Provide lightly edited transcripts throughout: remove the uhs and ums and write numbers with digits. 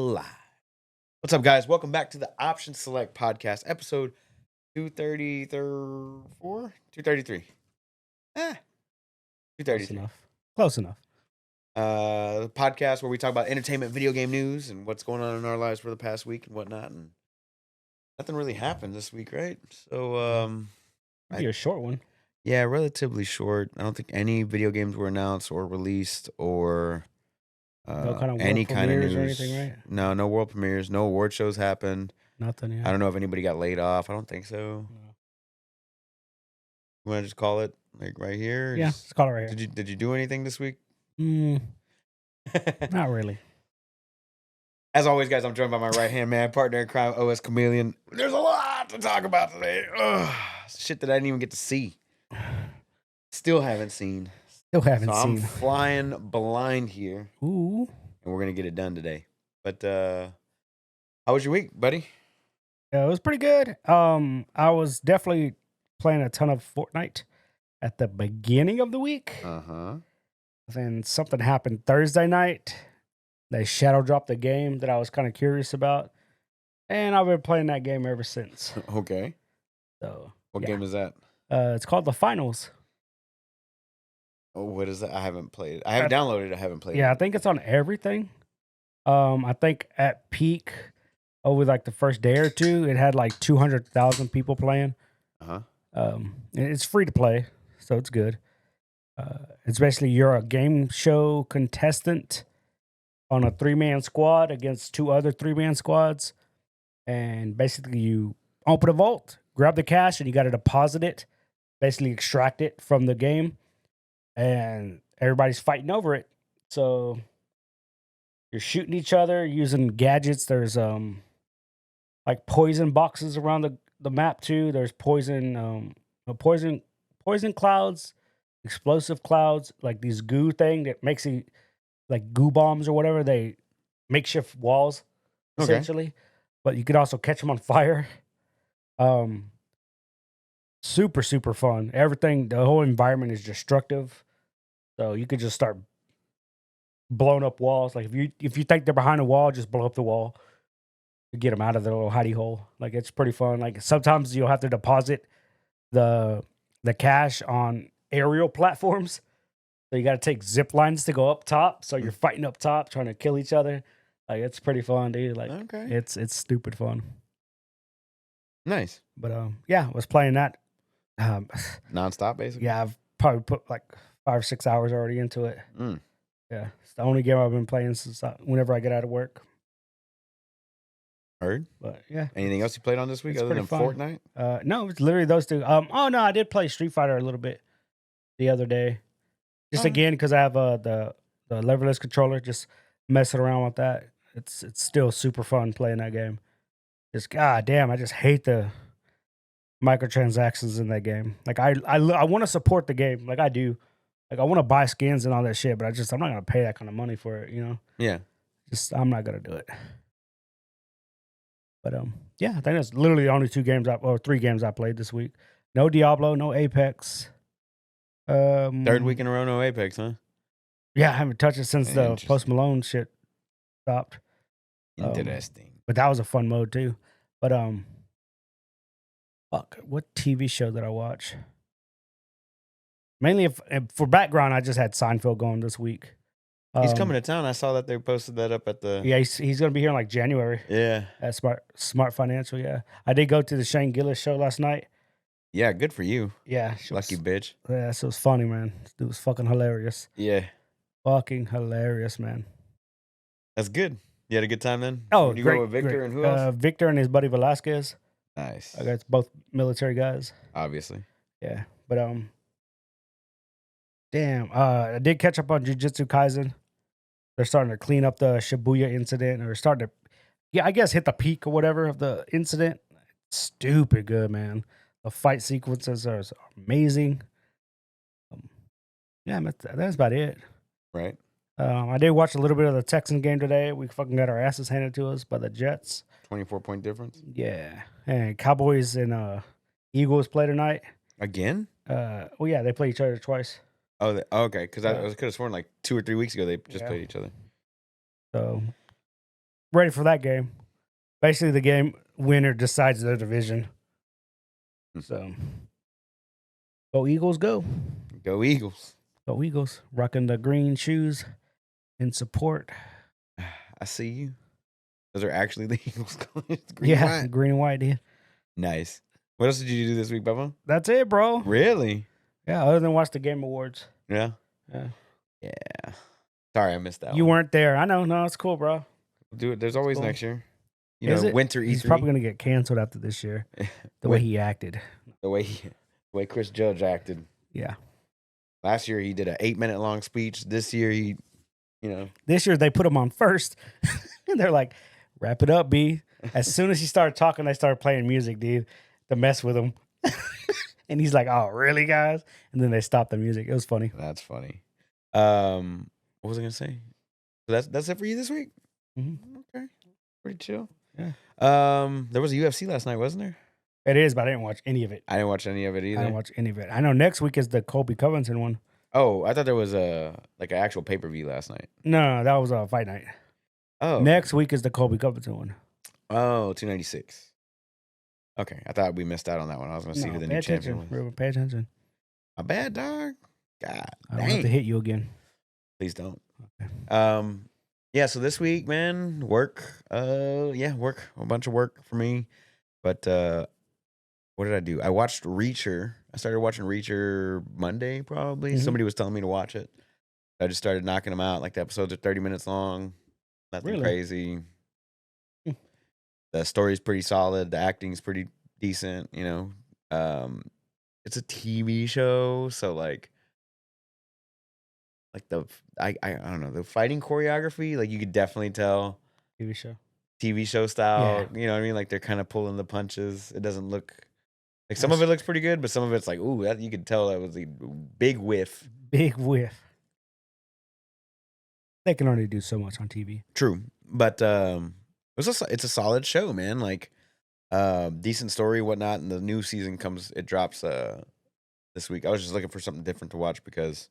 live. What's up, guys? Welcome back to the Option Select Podcast, episode 234? 233. Close 233. enough. Close enough. The podcast where we talk about entertainment, video game news, and what's going on in our lives for the past week and whatnot. And nothing really happened this week, right? So, Maybe a short one. yeah, relatively short. I don't think any video games were announced or released or No kind of world any kind of premieres news. or anything, right? No world premieres. No award shows happened. Nothing. Yeah. I don't know if anybody got laid off. I don't think so. No. You want to just call it like right here? Yeah, let's call it right here. Did you do anything this week? Not really. As always, guys, I'm joined by my right hand man, partner in crime, OS Chameleon. There's a lot to talk about today. Ugh, shit that I didn't even get to see. Still haven't seen. Still haven't So seen. I'm flying blind here, Ooh. and we're gonna get it done today. But how was your week, buddy? Yeah, it was pretty good. I was definitely playing a ton of Fortnite at the beginning of the week. Then something happened Thursday night. They shadow dropped the game that I was kind of curious about. And I've been playing that game ever since. Okay. So What yeah. game is that? It's called The Finals. Oh, what is that? I haven't played it. I haven't downloaded it. I haven't played it. Yeah, I think it's on everything. I think at peak over like the first day or two, it had like 200,000 people playing. It's free to play, so it's good. It's basically you're a game show contestant on a 3-man squad against 2 other 3-man squads, and basically you open a vault, grab the cash, and you got to deposit it, basically extract it from the game, and everybody's fighting over it. So you're shooting each other using gadgets. There's like poison boxes around the map too. There's poison clouds, explosive clouds, like these goo thing that makes it like goo bombs or whatever. They makeshift walls essentially, but you could also catch them on fire. Super fun. Everything, the whole environment is destructive, so you could just start blowing up walls. Like if you think they're behind a wall, just blow up the wall to get them out of their little hidey hole. Like it's pretty fun. Like sometimes you'll have to deposit the cash on aerial platforms, so you got to take zip lines to go up top. So you're fighting up top, trying to kill each other. Like it's pretty fun, dude. Like it's stupid fun. Nice. But yeah, I was playing that Nonstop, basically. Yeah, I've probably put like 5 or 6 hours already into it. Yeah, it's the only game I've been playing since whenever I get out of work. Heard. But yeah. Anything else you played on this week It's other than pretty fun. Fortnite? No, it's literally those two. Oh no, I did play Street Fighter a little bit the other day. Just again because I have the leverless controller. Just messing around with that. It's still super fun playing that game. Just goddamn, I just hate the microtransactions in that game. Like I want to support the game, like I do. Like I want to buy skins and all that shit, but I'm not gonna pay that kind of money for it, you know? Yeah. I'm not gonna do it. But yeah, I think that's literally the only 3 games I played this week. No Diablo, no Apex. Third week in a row, no Apex, huh? Yeah, I haven't touched it since the Post Malone shit stopped. Interesting. But that was a fun mode too. But fuck, what TV show did I watch? Mainly for background, I just had Seinfeld going this week. He's coming to town. I saw that they posted that up at the. Yeah, he's gonna be here in like January. Yeah. At Smart Financial. Yeah, I did go to the Shane Gillis show last night. Yeah, good for you. Yeah, Lucky bitch. Yeah, so it was funny, man. It was fucking hilarious. Yeah. Fucking hilarious, man. That's good. You had a good time then? Oh, you great, go with Victor great. And who else? Victor and his buddy Velasquez. Nice. I got both military guys. Obviously. Yeah, but damn. I did catch up on Jujutsu Kaisen. They're starting to clean up the Shibuya incident, or starting to, yeah, I guess hit the peak or whatever of the incident. Stupid good, man. The fight sequences are amazing. Yeah, that's about it. Right. I did watch a little bit of the Texan game today. We fucking got our asses handed to us by the Jets. 24-point difference. Yeah, and Cowboys and Eagles play tonight again. Well, yeah, they play each other twice. Oh, okay. Because I could have sworn like 2 or 3 weeks ago they just played each other. So ready for that game. Basically, the game winner decides their division. So, go Eagles, go. Go Eagles. Go Eagles. Rocking the green shoes in support. I see you. Those are actually the Eagles colors. Green and white. Green and white, dude. Nice. What else did you do this week, Bubba? That's it, bro. Really? Yeah, other than watch the Game Awards. Yeah? Yeah. Sorry, I missed that You one. weren't there. I know. No, it's cool, bro. Do it. There's always cool. Next year. Is it? Winter E3. He's probably going to get canceled after this year. The way he acted. The way Chris Judge acted. Yeah. Last year he did an 8-minute long speech. This year This year they put him on first. And they're like, wrap it up, B. As soon as he started talking, they started playing music, dude, to mess with him. And he's like, oh, really, guys? And then they stopped the music. It was funny. That's funny. What was I gonna say? So that's it for you this week? Mm-hmm. Okay. Pretty chill. Yeah. There was a UFC last night, wasn't there? It is, but I didn't watch any of it. I didn't watch any of it either. I didn't watch any of it. I know next week is the Colby Covington one. Oh, I thought there was an actual pay-per-view last night. No, that was a fight night. Oh. Next week is the Colby Covington one. Oh, 296. Okay, I thought we missed out on that one. I was going to see who the new champion was. Remember, pay attention. My bad, dog. God I don't have to hit you again. Please don't. Okay. Yeah, so this week, man, work. Work. A bunch of work for me. But what did I do? I watched Reacher. I started watching Reacher Monday, probably. Mm-hmm. Somebody was telling me to watch it. I just started knocking them out. Like, the episodes are 30 minutes long. Nothing crazy. The story's pretty solid. The acting's pretty decent, It's a TV show, so like the I don't know, the fighting choreography, like you could definitely tell TV show style, You know what I mean? Like they're kind of pulling the punches. It doesn't look like some of it looks pretty good, but some of it's like, ooh, you could tell that was a big whiff. Big whiff. They can only do so much on TV. True, but it's a solid show, man. Like, decent story, whatnot. And the new season drops this week. I was just looking for something different to watch because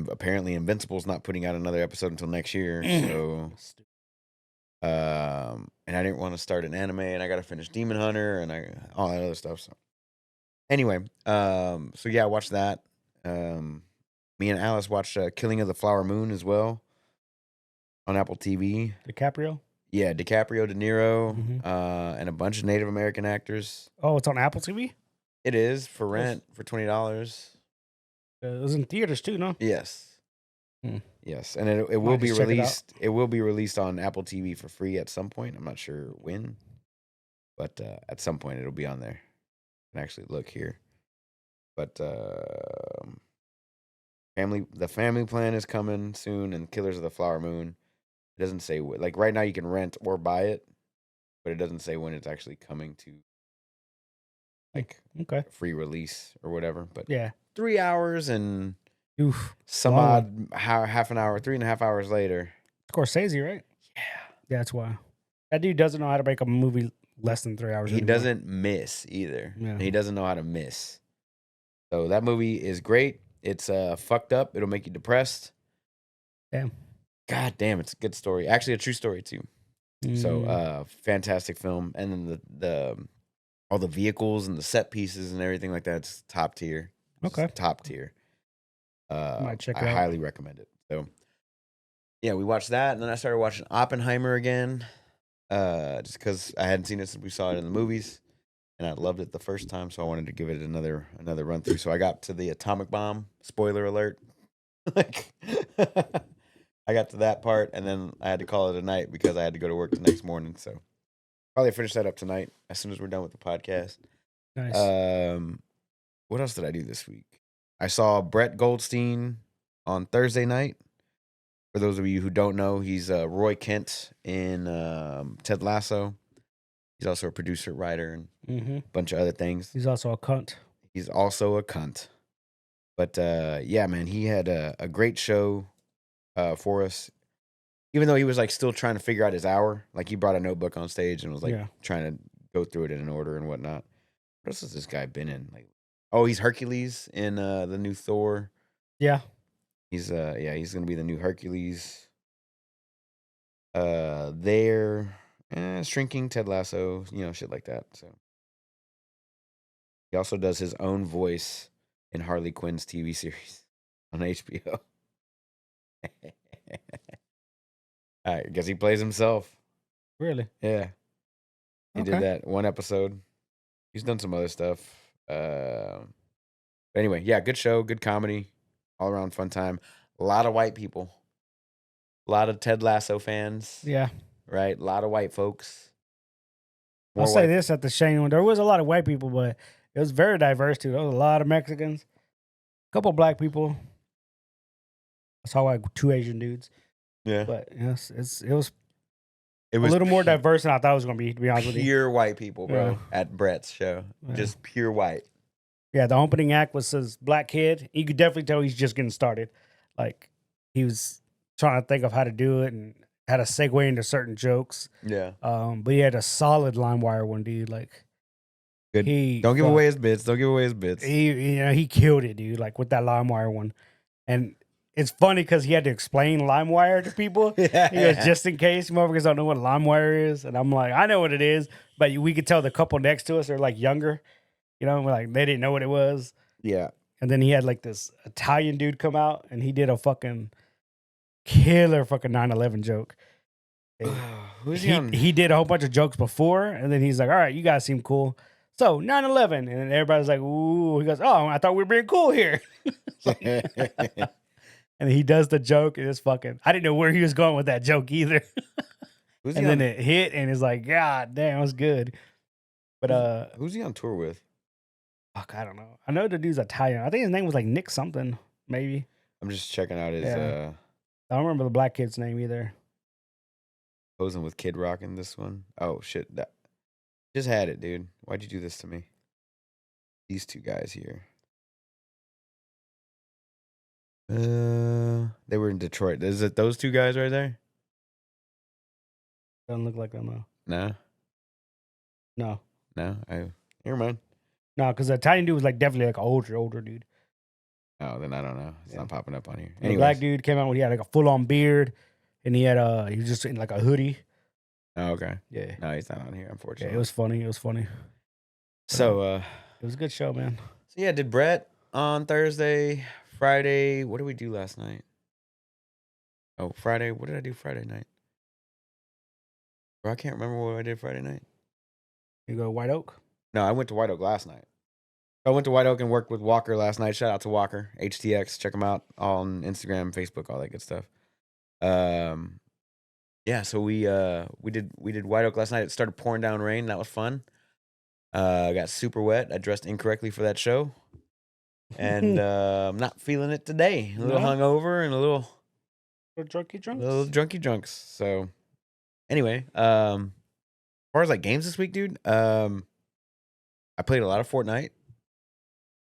apparently Invincible's not putting out another episode until next year. So, and I didn't want to start an anime, and I got to finish Demon Hunter and all that other stuff. So, anyway, I watched that. Me and Alice watched Killing of the Flower Moon as well on Apple TV. DiCaprio? Yeah, DiCaprio, De Niro, and a bunch of Native American actors. Oh, it's on Apple TV? It is for rent for $20. It was in theaters too, no? Yes. Yes, and it will be released. It will be released on Apple TV for free at some point. I'm not sure when, but at some point it'll be on there. I can actually look here. But the family plan is coming soon, and Killers of the Flower Moon. It doesn't say like right now you can rent or buy it, but it doesn't say when it's actually coming to free release or whatever. But 3 hours and some odd half an hour, 3.5 hours later. Scorsese, right? Yeah, that's why that dude doesn't know how to make a movie less than 3 hours. He doesn't miss either. Yeah. He doesn't know how to miss. So that movie is great. It's fucked up. It'll make you depressed. Damn. God damn, it's a good story. Actually, a true story too. So, fantastic film, and then the all the vehicles and the set pieces and everything like that. It's top tier. Top tier. Might check it out. I highly recommend it. So, yeah, we watched that, and then I started watching Oppenheimer again, just because I hadn't seen it since we saw it in the movies, and I loved it the first time, so I wanted to give it another run through. So I got to the atomic bomb. Spoiler alert. I got to that part, and then I had to call it a night because I had to go to work the next morning. So probably finish that up tonight as soon as we're done with the podcast. Nice. What else did I do this week? I saw Brett Goldstein on Thursday night. For those of you who don't know, he's Roy Kent in Ted Lasso. He's also a producer, writer, and a bunch of other things. He's also a cunt. But yeah, man, he had a great show for us. Even though he was like still trying to figure out his hour, like he brought a notebook on stage and was like trying to go through it in order and whatnot. What else has this guy been in? Like, oh, he's Hercules in the new Thor. Yeah, he's gonna be the new Hercules. There, Shrinking, Ted Lasso, shit like that. So he also does his own voice in Harley Quinn's TV series on HBO. I guess he plays himself. Really? Yeah. He did Okay. that one episode. He's done some other stuff. But anyway, yeah, good show, good comedy, all around fun time. A lot of white people. A lot of Ted Lasso fans. Yeah. Right? A lot of white folks. I'll say this at the Shane one. There was a lot of white people, but it was very diverse too. There was a lot of Mexicans, a couple black people. I saw like 2 Asian dudes. Yeah. But yes, it was a little more diverse than I thought it was going to be honest with you. Pure white people, bro, at Brett's show. Yeah. Just pure white. Yeah, the opening act was this black kid. You could definitely tell he's just getting started. Like, he was trying to think of how to do it and how to segue into certain jokes. Yeah. But he had a solid LimeWire one, dude. Like, good. Don't give away his bits. Don't give away his bits. He killed it, dude. Like with that LimeWire one, and it's funny because he had to explain LimeWire to people. Yeah. He goes, just in case motherfuckers don't know what LimeWire is, and I'm like, I know what it is, but we could tell the couple next to us are like younger. Like they didn't know what it was. Yeah. And then he had like this Italian dude come out and he did a fucking killer fucking 9/11 joke. Who's he on? He did a whole bunch of jokes before, and then he's like, all right, you guys seem cool. So 9/11. And then everybody's like, ooh. He goes, oh, I thought we were being cool here. And he does the joke, and it's fucking, I didn't know where he was going with that joke either. And then it hit, and it's like, God damn, it was good. But who's he on tour with? Fuck, I don't know. I know the dude's Italian. I think his name was like Nick something, maybe. I'm just checking out his. I don't remember the black kid's name either. Posing with Kid Rock in this one. Oh shit! That just had it, dude. Why'd you do this to me? These 2 guys here. They were in Detroit. Is it those 2 guys right there? Doesn't look like them though. No. Never mind. No, because the Italian dude was like definitely like an older dude. Oh, then I don't know. It's not popping up on here. The black dude came out when he had like a full on beard, and he was just in like a hoodie. Oh, okay. Yeah. No, he's not on here, unfortunately. Yeah, it was funny. So it was a good show, man. So yeah, did Brett on Thursday, Friday. What did we do last night? Oh, Friday. What did I do Friday night? Bro, I can't remember what I did Friday night. You go to White Oak? No, I went to White Oak last night. I went to White Oak and worked with Walker last night. Shout out to Walker, HTX. Check him out on Instagram, Facebook, all that good stuff. Yeah, so we did White Oak last night. It started pouring down rain. That was fun. I got super wet. I dressed incorrectly for that show. And I'm not feeling it today. A little hungover and a little drunky drunks. So anyway, as far as like games this week, dude, I played a lot of Fortnite.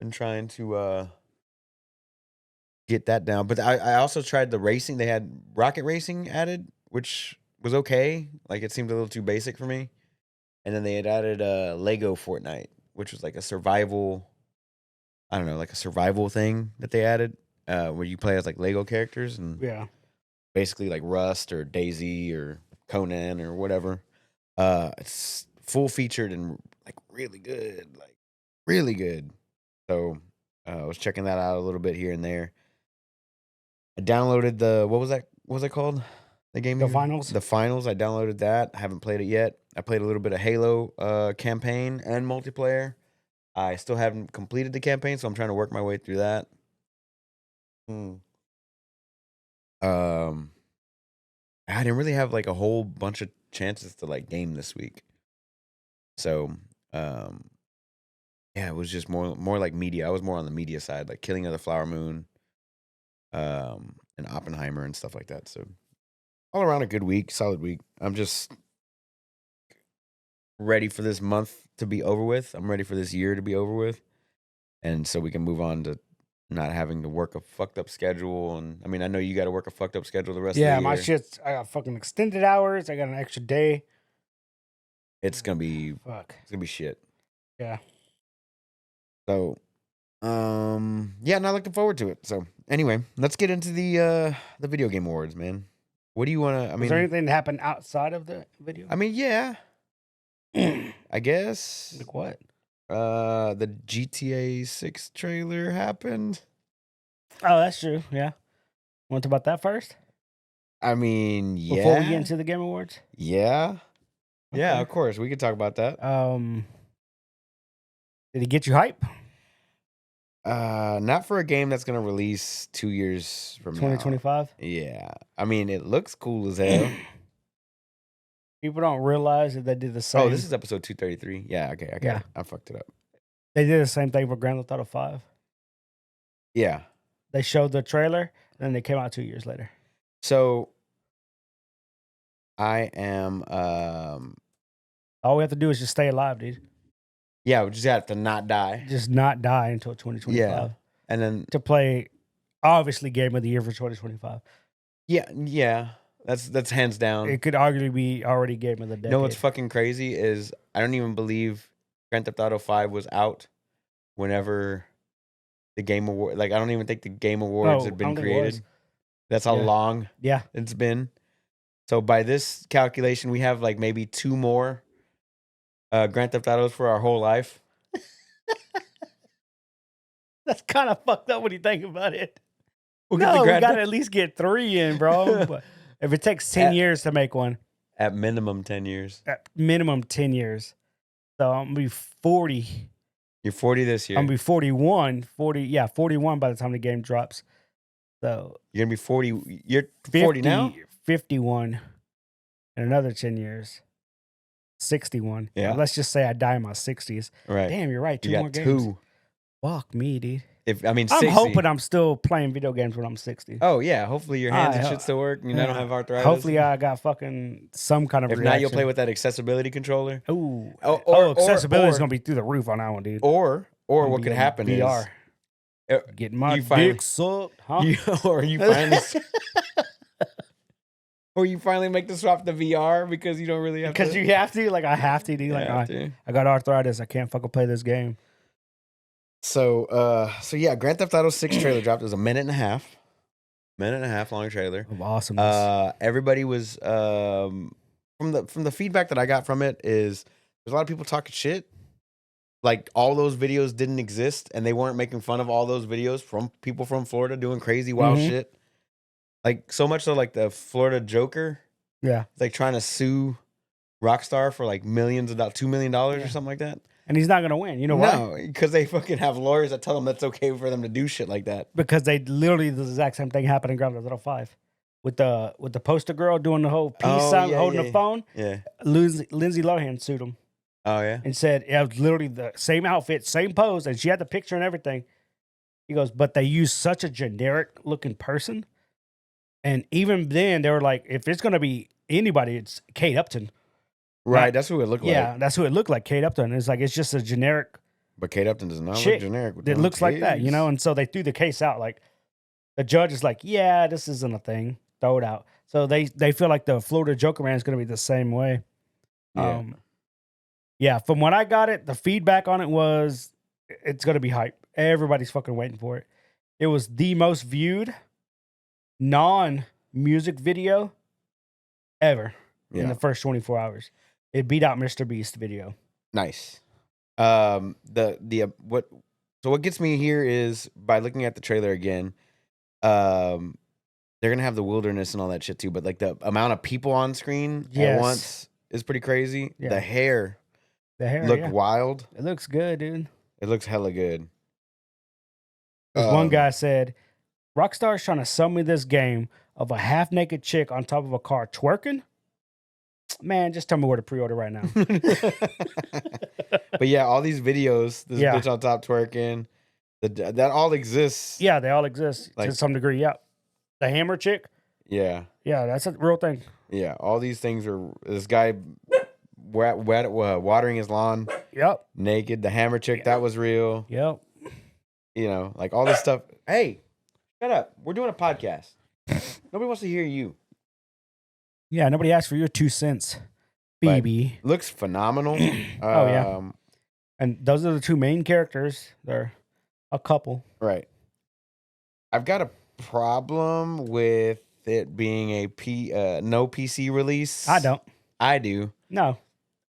Been trying to get that down. But I also tried the racing. They had rocket racing added, which was okay. Like it seemed a little too basic for me. And then they had added Lego Fortnite, which was like a survival, I don't know, like a survival thing that they added, where you play as like Lego characters and basically like Rust or Daisy or Conan or whatever. It's full featured and like really good, So I was checking that out a little bit here and there. I downloaded what was that called? The game? The Finals? The Finals. I downloaded that. I haven't played it yet. I played a little bit of Halo campaign and multiplayer. I still haven't completed the campaign, so I'm trying to work my way through that. I didn't really have like a whole bunch of chances to like game this week. So, yeah, it was just more like media. I was more on the media side, like Killing of the Flower Moon, and Oppenheimer and stuff like that. So, all around a good week, solid week. I'm just ready for this month to be over with. I'm ready for this year to be over with. And so we can move on to not having to work a fucked up schedule. And I mean, I know you got to work a fucked up schedule the rest of the year. Yeah, my shit's, I got fucking extended hours. I got an extra day. It's going to be, It's going to be shit. Yeah. So, yeah, not looking forward to it. So anyway, let's get into the video game awards, man. What do you want to? I Was mean, there anything that happened outside of the video? I mean, yeah. I guess. Like what? The GTA 6 trailer happened. Oh, that's true. Yeah. Want to talk about that first I mean, yeah. before we get into the Game Awards? Yeah. Yeah, Okay. of course. We could talk about that. Did it get you hype? Not for a game that's gonna release 2 years from now. 2025. Yeah. I mean, it looks cool as hell. People don't realize that they did the same. Oh, this is episode 233. Yeah, okay. Yeah. I fucked it up. They did the same thing for Grand Theft Auto 5. Yeah. They showed the trailer, and then they came out 2 years later. So I am All we have to do is just stay alive, dude. yeah, we just have to not die. Just not die until 2025. Yeah. And then To play, obviously, Game of the Year for 2025. yeah. That's hands down. It could arguably be already Game of the Decade. You know what's fucking crazy is I don't even believe Grand Theft Auto 5 was out whenever the Game Award. Like I don't even think the Game Awards No, had I been don't think it was. created. That's how Yeah. long Yeah. it's been. So by this calculation, we have like maybe 2 more Grand Theft Autos for our whole life. That's kind of fucked up when you think about it. We'll get the No, we Grand got to Theft at least get 3 in, bro. But if it takes 10 years to make one, at minimum 10 years. at minimum 10 years. So I'm going to be 40. You're 40 this year. I'm going to be 41. 41 by the time the game drops. So You're gonna be 40. You're 50, 40 now. 51 in another 10 years. 61. Yeah. Let's just say I die in my 60s. Right. Damn, you're right. 2 you more got games. 2. Fuck me, dude. If I mean, I'm 60. hoping I'm still playing video games when I'm 60. Oh yeah. Hopefully your hands and I- shit still work. You don't have arthritis. Hopefully I got fucking some kind of If reaction. not, you'll play with that accessibility controller. Ooh. Or Accessibility is going to be through the roof on that one, dude. Or Gonna what be could in happen VR. is Getting my you finally- dick sucked, huh? or you finally make the swap to VR because you don't really have Because to. you have to. Like, I have to, dude. Like, I got arthritis. I can't fucking play this game. So yeah, Grand Theft Auto 6 trailer dropped. It was a minute and a half long trailer. Of awesomeness. Everybody was from the feedback that I got from it is there's a lot of people talking shit. Like all those videos didn't exist, and they weren't making fun of all those videos from people from Florida doing crazy wild Mhm. shit. Like so much so, like the Florida Joker, Yeah. like trying to sue Rockstar for like millions of $2 million or Yeah. something like that. And he's not going to win. You know why? No, because they fucking have lawyers that tell them that's okay for them to do shit like that. Because they literally the exact same thing happened in Grand Theft Auto 5 with the poster girl doing the whole peace sign, holding the phone. Yeah. Lindsay Lohan sued him Oh yeah. and said it was literally the same outfit, same pose, and she had the picture and everything. He goes, but they use such a generic looking person, and even then they were like, if it's gonna be anybody, it's Kate Upton. Right. That's who it looked Yeah, like. that's who it looked like, Kate Upton. It's like it's just a generic But Kate Upton does not chick look generic. With that them looks like that, you titties. know. And so they threw the case out. Like the judge is like, yeah, this isn't a thing. Throw it out. So they feel like the Florida Joker Man is going to be the same way. Yeah. Yeah. From when I got it, the feedback on it was it's going to be hype. Everybody's fucking waiting for it. It was the most viewed non-music video ever in Yeah. the first 24 hours. It beat out Mr. Beast video. Nice. What gets me here is by looking at the trailer again, they're gonna have the wilderness and all that shit too, but like the amount of people on screen Yes. at once is pretty crazy. Yeah. The hair The hair look yeah. wild. It looks good, dude. It looks hella good. This one guy said, Rockstar's trying to sell me this game of a half-naked chick on top of a car twerking. Man, just tell me where to pre-order right now. But yeah, all these videos, this Yeah. bitch on top twerking, that all exists. Yeah, they all exist Like- to some degree. Yeah. The hammer chick. Yeah. Yeah, that's a real thing. Yeah. All these things are this guy watering his lawn Yep. naked. The hammer chick, that was real. Yep. You know, like all this stuff. Hey, shut up. We're doing a podcast. Nobody wants to hear you. Yeah, nobody asked for your 2 cents, But- Phoebe. Looks phenomenal. Oh, yeah. And those are the 2 main characters. They're a couple. Right. I've got a problem with it being a no PC release? I don't. I do. No.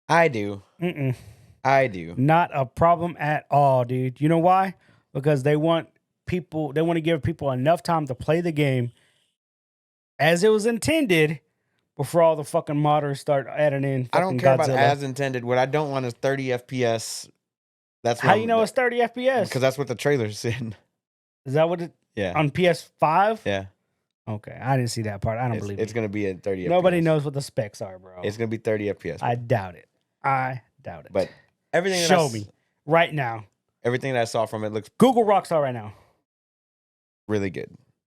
I do. Mm-mm. I do. Not a problem at all, dude. You know why? Because they want to give people enough time to play the game as it was intended before all the fucking modders start adding in I fucking don't care Godzilla. about as intended. What I don't want is 30 FPS. That's How you know it's 30 FPS? Because that's what the trailer said. Is that what it? Yeah. On PS5? Yeah. Okay, I didn't see that part. I don't believe it's you. going to be at 30 Nobody FPS. knows what the specs are, bro. It's going to be 30 FPS. I doubt it. But everything show me right now. Everything that I saw from it looks Google Rockstar right now. Really good.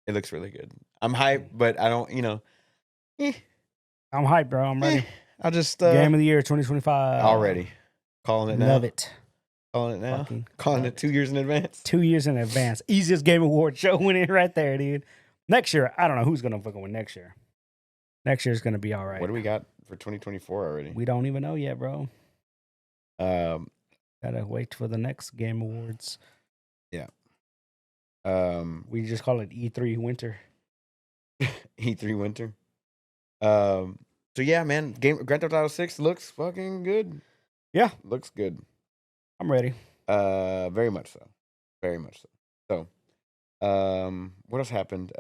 It looks really good. I'm hyped, but I don't, I'm hyped, bro. I'm ready. I'll just Game of the year 2025 already calling it now. Love it. Calling it now. Fucking calling it 2 years in advance. 2 years in advance. Easiest Game Award show winning right there, dude. Next year, I don't know who's gonna fucking win next year. Next year's gonna be all right. What do we got for 2024 already? We don't even know yet, bro. Gotta wait for the next Game Awards. Yeah. We just call it E3 Winter. E3 Winter. So yeah, man, Grand Theft Auto 6 looks fucking good. Yeah, looks good. I'm ready. Very much so. Very much so. What else happened?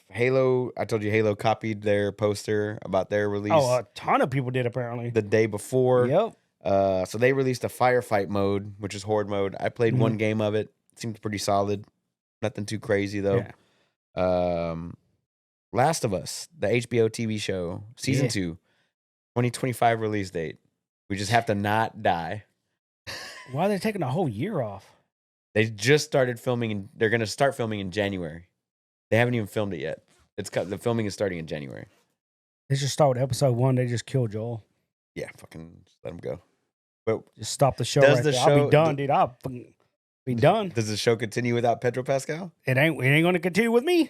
Halo. I told you Halo copied their poster about their release. Oh, a ton of people did apparently. The day before. Yep. So they released a firefight mode, which is horde mode. I played one game of it. Seemed pretty solid. Nothing too crazy though. Yeah. Last of Us, the HBO TV show, season 2, 2025 release date. We just have to not die. Why are they taking a whole year off? They just started filming, and they're going to start filming in January. They haven't even filmed it yet. The filming is starting in January. They just start with episode 1. They just kill Joel. Yeah, fucking just let him go. But just stop the show. Right there. I'll be done, dude. I'll be done. Does the show continue without Pedro Pascal? It ain't going to continue with me.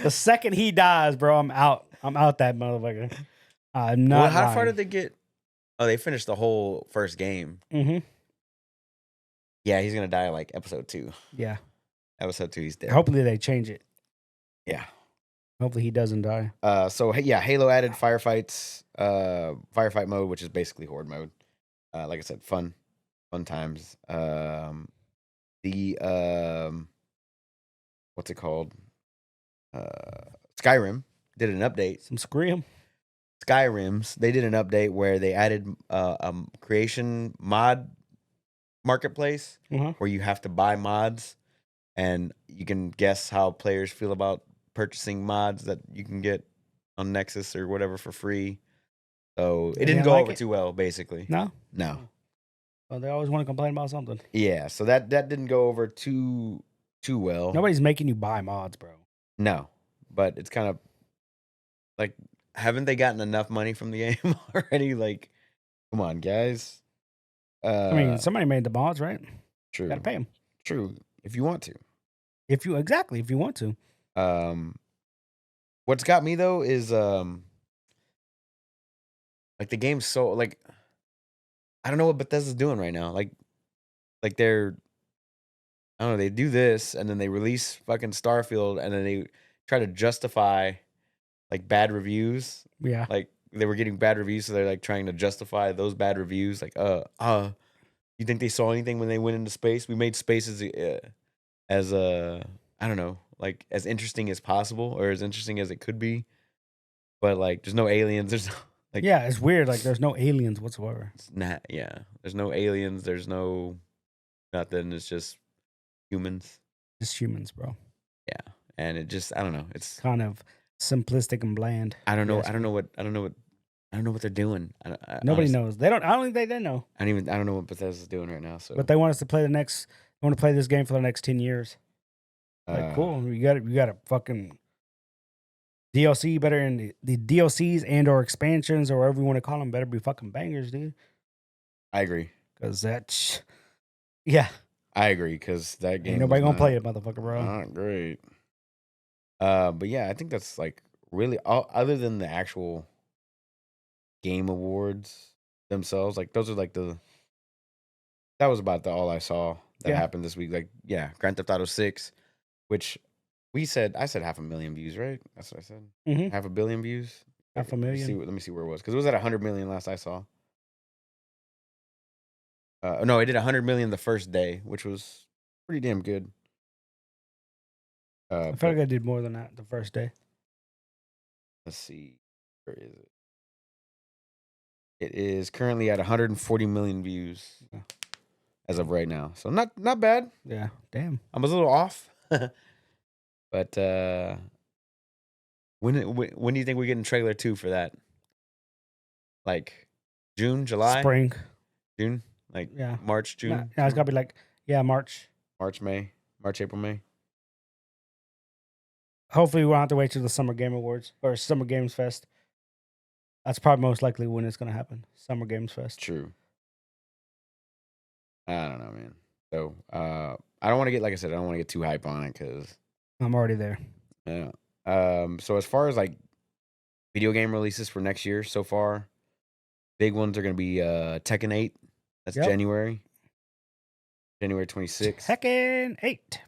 The second he dies, bro, I'm out. I'm out that motherfucker. I'm not. Well, how lying. far did they get? Oh, they finished the whole first game. Mm-hmm. Yeah, he's gonna die like episode 2. Yeah. Episode 2, he's dead. Hopefully they change it. Yeah. Hopefully he doesn't die. So yeah, Halo added firefight mode, which is basically horde mode. Like I said, fun times. What's it called? Skyrim did an update. Some Scream. Skyrims, they did an update where they added creation mod marketplace where you have to buy mods, and you can guess how players feel about purchasing mods that you can get on Nexus or whatever for free. So it didn't go over too well, basically. No. Well, they always want to complain about something. Yeah, so that didn't go over too well. Nobody's making you buy mods, bro. No, but it's kind of like, haven't they gotten enough money from the game already? Like, come on, guys. I mean, somebody made the mods, right? True. Got to pay them. True. If you want to. If you want to. What's got me though is like the game's so like, I don't know what Bethesda's doing right now. Like they're, I don't know, they do this and then they release fucking Starfield and then they try to justify like bad reviews. Yeah. Like they were getting bad reviews, so they're like trying to justify those bad reviews. Like, you think they saw anything when they went into space? We made space as I don't know, like as interesting as possible or as interesting as it could be. But like, there's no aliens. There's no, like, yeah, it's weird. Like, there's no aliens whatsoever. It's not. Yeah, there's no aliens. There's no nothing. It's just humans. Just humans, bro. Yeah, and it just, I don't know. It's kind of simplistic and bland. I don't know. I don't know what they're doing. Nobody knows. I don't think they know. I don't know what Bethesda's doing right now. So, but they want us to play they want to play this game for the next 10 years. Like, cool. You got a fucking DLC better, and the DLCs and or expansions or whatever you want to call them better be fucking bangers, dude. I agree. Because that's, yeah. I agree, because that game, ain't nobody gonna play it, motherfucker, bro. Not great. But yeah, I think that's like really other than the actual game awards themselves, like those are like that was about all I saw that happened this week. Like, yeah, Grand Theft Auto 6, which I said 500,000 views, right? That's what I said. Mm-hmm. 500 million views. 500,000. Let me see where it was, because it was at 100 million last I saw. No, it did 100 million the first day, which was pretty damn good. I feel like I did more than that the first day. Let's see, where is it? It is currently at 140 million views as of right now. So not bad. Yeah, damn. I was a little off, but when do you think we're getting trailer 2 for that? Like June, July, Spring. June, like March, June. Yeah, it's gotta be like March, April, May. Hopefully, we won't have to wait till the Summer Game Awards or Summer Games Fest. That's probably most likely when it's gonna happen. Summer Games Fest. True. I don't know, man. So I don't want to get, like I said, I don't want to get too hype on it because I'm already there. Yeah. So as far as like video game releases for next year so far, big ones are going to be Tekken 8. That's January 26th. Tekken 8.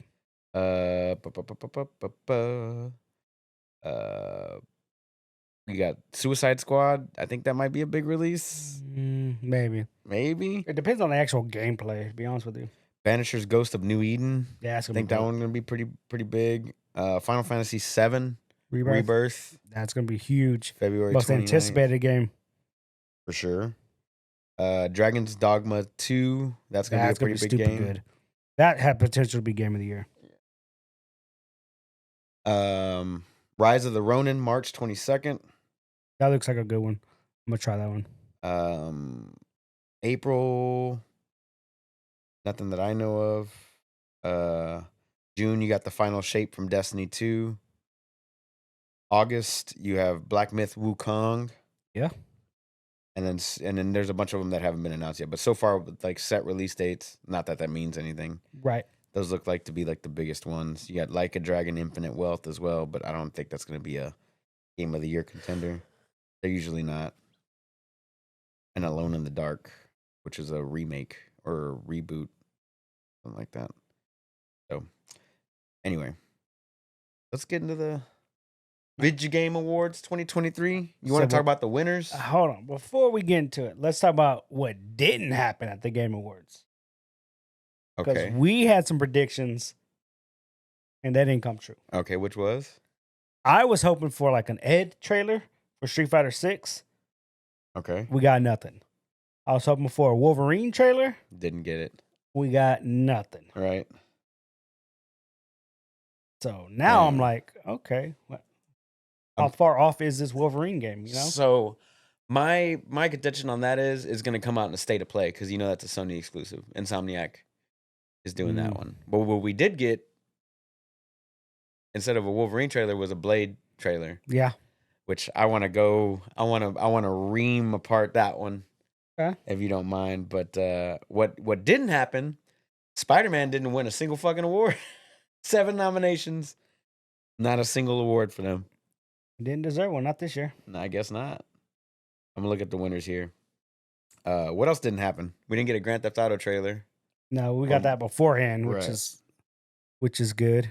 We got Suicide Squad. I think that might be a big release. Maybe. It depends on the actual gameplay, to be honest with you. Banisher's Ghost of New Eden. Yeah, I think that one's going to be pretty big. Final Fantasy 7 Rebirth. That's going to be huge. February 29th. Most anticipated game. For sure. Dragon's Dogma 2. That's going to be a pretty big game. Good. That had potential to be game of the year. Rise of the Ronin, March 22nd. That looks like a good one. I'm going to try that one. April, nothing that I know of. June, you got the Final Shape from Destiny 2. August, you have Black Myth Wukong. Yeah. And then there's a bunch of them that haven't been announced yet. But so far, with like set release dates, not that means anything. Right. Those look like to be like the biggest ones. You got Like a Dragon Infinite Wealth as well, but I don't think that's going to be a Game of the Year contender. They're usually not. And Alone in the Dark, which is a remake or a reboot, something like that. So, anyway, let's get into the Video Game Awards 2023. You want to talk about the winners? Hold on. Before we get into it, let's talk about what didn't happen at the Game Awards. Because we had some predictions, and that didn't come true. Okay, which was? I was hoping for like an Ed trailer for Street Fighter 6. Okay. We got nothing. I was hoping for a Wolverine trailer. Didn't get it. We got nothing. Right. So now I'm like, okay, how far off is this Wolverine game? You know. So my contention on that is going to come out in a State of Play, because that's a Sony exclusive. Insomniac is doing that one. But what we did get instead of a Wolverine trailer was a Blade trailer. Yeah. Which I want to ream apart that one. Okay. If you don't mind. But what didn't happen, Spider-Man didn't win a single fucking award. 7 nominations. Not a single award for them. Didn't deserve one, not this year. No, I guess not. I'm gonna look at the winners here. What else didn't happen? We didn't get a Grand Theft Auto trailer. No, we got that beforehand, which is good.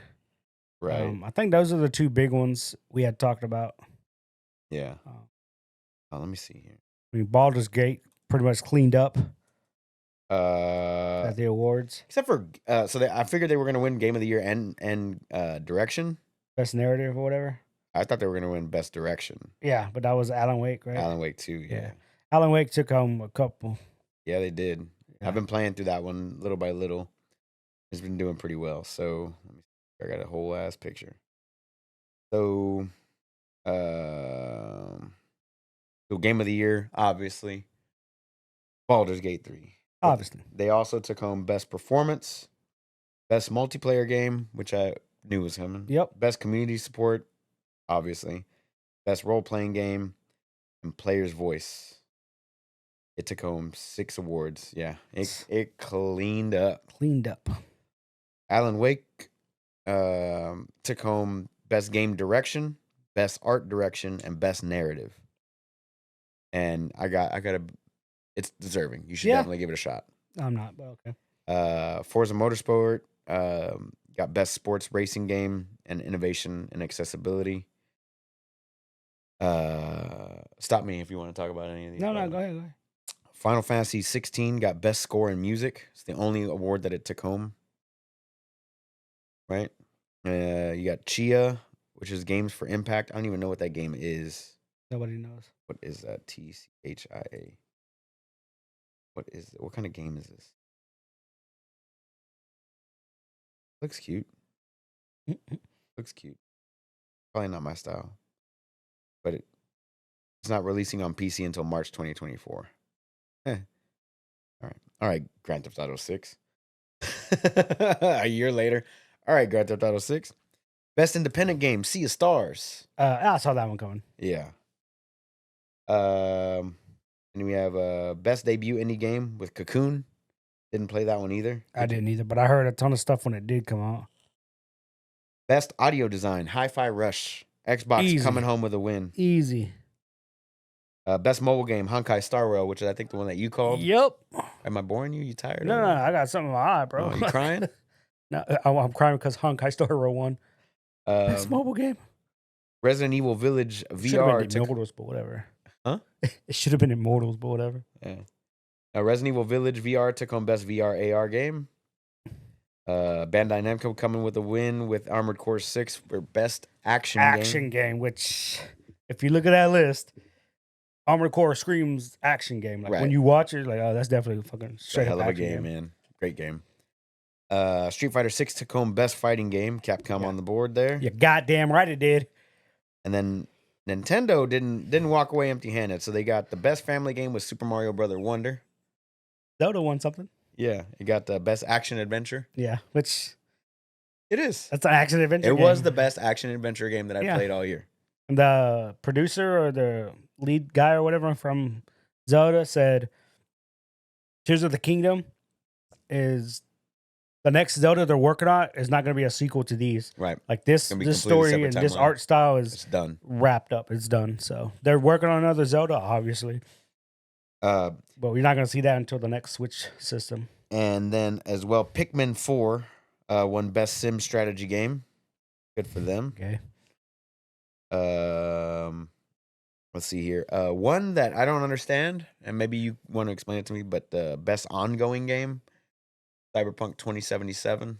Right. I think those are the 2 big ones we had talked about. Yeah. Let me see here. I mean, Baldur's Gate pretty much cleaned up at the awards, except for I figured they were gonna win Game of the Year and direction, best narrative or whatever. I thought they were gonna win best direction. Yeah, but that was Alan Wake, right? Alan Wake 2, yeah. Alan Wake took home a couple. Yeah, they did. Yeah. I've been playing through that one little by little. It's been doing pretty well. So let me see. I got a whole ass picture. So, Game of the Year, obviously, Baldur's Gate 3. Obviously. They also took home Best Performance, Best Multiplayer Game, which I knew was coming. Yep. Best Community Support, obviously. Best Role-Playing Game, and Player's Voice. It took home 6 awards. Yeah, it cleaned up. Alan Wake took home Best Game Direction, Best Art Direction, and Best Narrative. And I got it's deserving. You should definitely give it a shot. I'm not, but okay. Forza Motorsport got best sports racing game and innovation and accessibility. Stop me if you want to talk about any of these. No, go ahead. Final Fantasy 16 got best score in music. It's the only award that it took home. Right? You got Chia, which is Games for Impact. I don't even know what that game is. Nobody knows. What is that? TCHIA. What is it? What kind of game is this? Looks cute. Looks cute. Probably not my style. But it's not releasing on PC until March 2024. All right, Grand Theft Auto 6. A year later. All right, Grand Theft Auto 6. Best independent game, Sea of Stars. I saw that one coming. Yeah. And we have best debut indie game with Cocoon. Didn't play that one either. I didn't either, but I heard a ton of stuff when it did come out. Best audio design, Hi-Fi Rush. Xbox Easy. coming home with a win. Easy. Best mobile game, Honkai Star Rail, which is I think the one that you called. Yep. Am I boring you? You tired? No, I got something in my eye, bro. Oh, you crying? No, I'm crying because Honkai Star Rail won. Best mobile game. Resident Evil Village VR. Should have been Immortals, but whatever. Huh? It should have been Immortals, but whatever. Yeah. Resident Evil Village VR took home best VR AR game. Bandai Namco coming with a win with Armored Core 6 for best action game. Which, if you look at that list, Armored Core screams action game. Like when you watch it, like, oh, that's definitely a fucking straight hell up of a action game, man. Great game. Street Fighter 6 took home best fighting game. Capcom on the board there. You're goddamn right it did. And then Nintendo didn't walk away empty-handed, so they got the best family game with Super Mario Brother Wonder. Zelda won something. Yeah, it got the best action adventure. Yeah, which it is. That's an action adventure. It was the best action adventure game that I played all year. And the producer or the lead guy or whatever from Zelda said, "Tears of the Kingdom is the next Zelda they're working on is not going to be a sequel to these. Right. Like this story and this art style is done, wrapped up. It's done. So they're working on another Zelda, obviously. But we're not going to see that until the next Switch system. And then as well, Pikmin 4 won Best Sim Strategy Game. Good for them. Okay. Let's see here. One that I don't understand, and maybe you want to explain it to me, but the Best Ongoing Game, Cyberpunk 2077.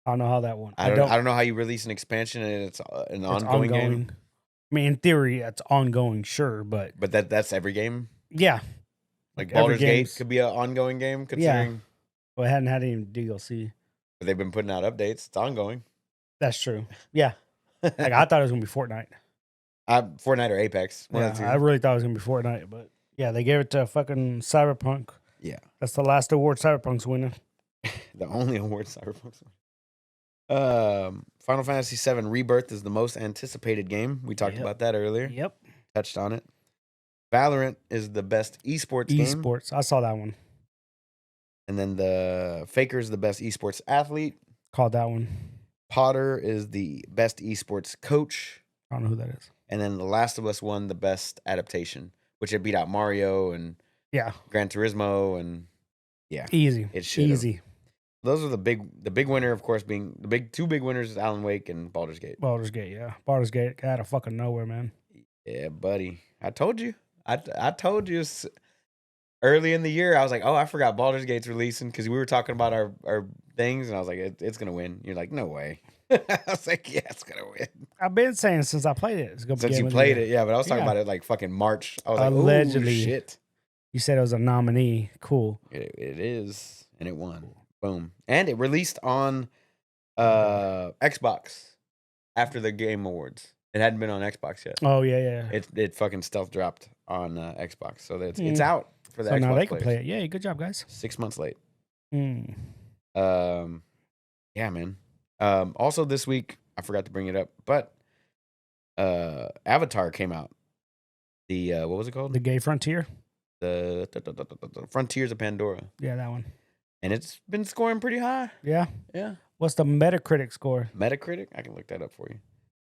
I don't know how that one. I don't know how you release an expansion and it's an ongoing game. I mean, in theory, it's ongoing, sure, but that's every game. Yeah, like Baldur's Gate could be an ongoing game, considering. Yeah. Well, it hadn't had any DLC. But they've been putting out updates. It's ongoing. That's true. Yeah, like I thought it was gonna be Fortnite. Fortnite or Apex. I really thought it was gonna be Fortnite, but yeah, they gave it to fucking Cyberpunk. Yeah, that's the last award Cyberpunk's winning. The only award Cyberpunk's winning. Final Fantasy VII Rebirth is the most anticipated game. We talked about that earlier. Yep, touched on it. Valorant is the best esports game. Esports, I saw that one. And then the Faker is the best esports athlete. Called that one. Potter is the best esports coach. I don't know who that is. And then The Last of Us won the best adaptation, which it beat out Mario and Gran Turismo and easy. It should easy. Those are the big winner, of course, being the two big winners is Alan Wake and Baldur's Gate. Baldur's Gate, yeah. Baldur's Gate got out of fucking nowhere, man. Yeah, buddy. I told you. I told you early in the year. I was like, oh, I forgot Baldur's Gate's releasing because we were talking about our things, and I was like, it's gonna win. You're like, no way. I was like, yeah, it's gonna win. I've been saying since I played it. It's gonna since you played it, yeah. But I was talking about it like fucking March. I was allegedly, like, oh shit. You said it was a nominee. Cool. It is, and it won. Boom. And it released on Xbox after the Game Awards. It hadn't been on Xbox yet. Oh yeah. It fucking stealth dropped on Xbox, so it's out for the Xbox. So now they can play it. Yeah, good job, guys. 6 months late. Yeah, man. Also this week, I forgot to bring it up, but Avatar came out. The what was it called? The Gay Frontier. The Frontiers of Pandora. Yeah, that one. And it's been scoring pretty high. Yeah. What's the Metacritic score? Metacritic? I can look that up for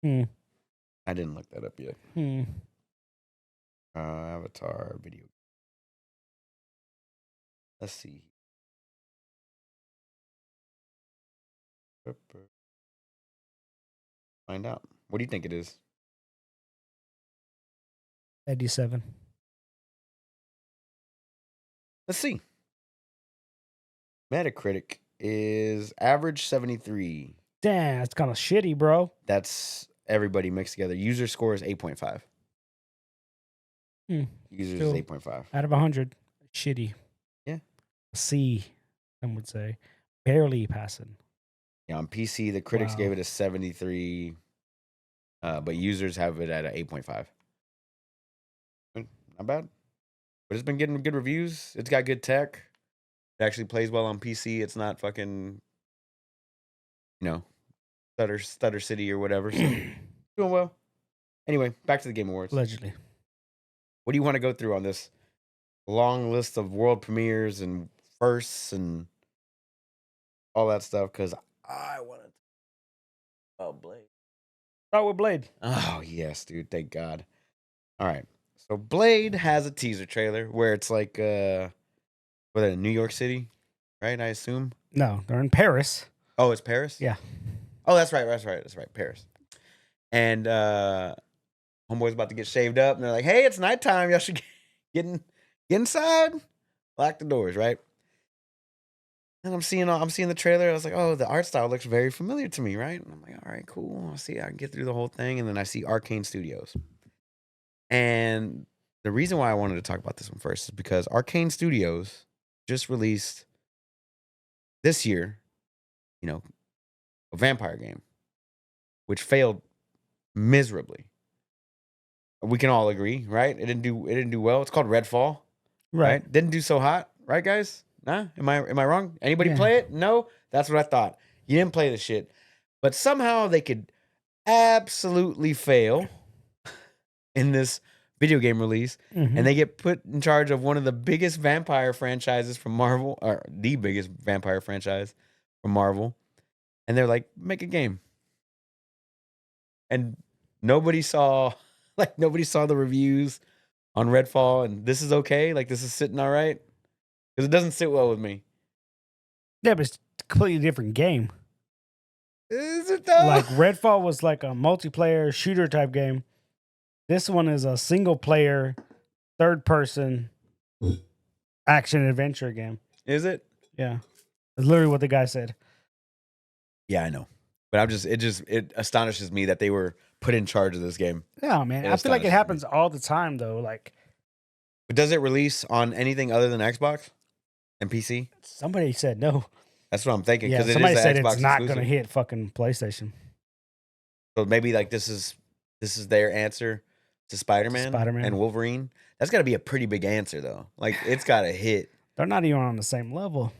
you. I didn't look that up yet. Avatar video. Let's see. Find out. What do you think it is? 87. Let's see. Metacritic is average 73. Damn, that's kind of shitty, bro. That's everybody mixed together. User score is 8.5. Users Still, is 8.5. Out of 100, shitty. Yeah. C, some would say. Barely passing. Yeah, on PC, the critics gave it a 73, but users have it at an 8.5. Not bad. But it's been getting good reviews. It's got good tech. It actually plays well on PC. It's not fucking, Stutter City or whatever. So doing well. Anyway, back to the Game Awards. Allegedly. What do you want to go through on this long list of world premieres and firsts and all that stuff? Because I want to talk about Blade. Start with Blade. Oh, yes, dude. Thank God. All right. So Blade has a teaser trailer where it's like, in New York City, right? I assume. No, they're in Paris. Oh, it's Paris? Yeah. Oh, that's right. Paris. And homeboy's about to get shaved up, and they're like, "Hey, it's nighttime. Y'all should get inside. Lock the doors, right?" And I'm seeing the trailer. I was like, "Oh, the art style looks very familiar to me, right?" And I'm like, "All right, cool. I'll see. I can get through the whole thing." And then I see Arcane Studios, and the reason why I wanted to talk about this one first is because Arcane Studios just released this year, a vampire game, which failed miserably. We can all agree, right? It didn't do well. It's called Redfall, right? Didn't do so hot, right, guys? Nah, am I wrong? Anybody play it? No, that's what I thought. You didn't play the shit, but somehow they could absolutely fail in this video game release, and they get put in charge of one of the biggest vampire franchises from Marvel, or the biggest vampire franchise from Marvel, and they're like, make a game, and nobody saw the reviews on Redfall, and this is okay. Like, this is sitting all right because it doesn't sit well with me. Yeah, but it's a completely different game. Is it though? Like Redfall was like a multiplayer shooter type game. This one is a single player, third person action adventure game. Is it? Yeah, it's literally what the guy said. Yeah, I know, but it astonishes me that they were put in charge of this game. Yeah, man. I feel like it happens all the time, though. Like, but does it release on anything other than Xbox and PC? Somebody said no. That's what I'm thinking. Yeah, somebody said it's not going to hit fucking PlayStation. So maybe like this is their answer to Spider-Man and Wolverine. That's got to be a pretty big answer, though. Like, it's got to hit. They're not even on the same level.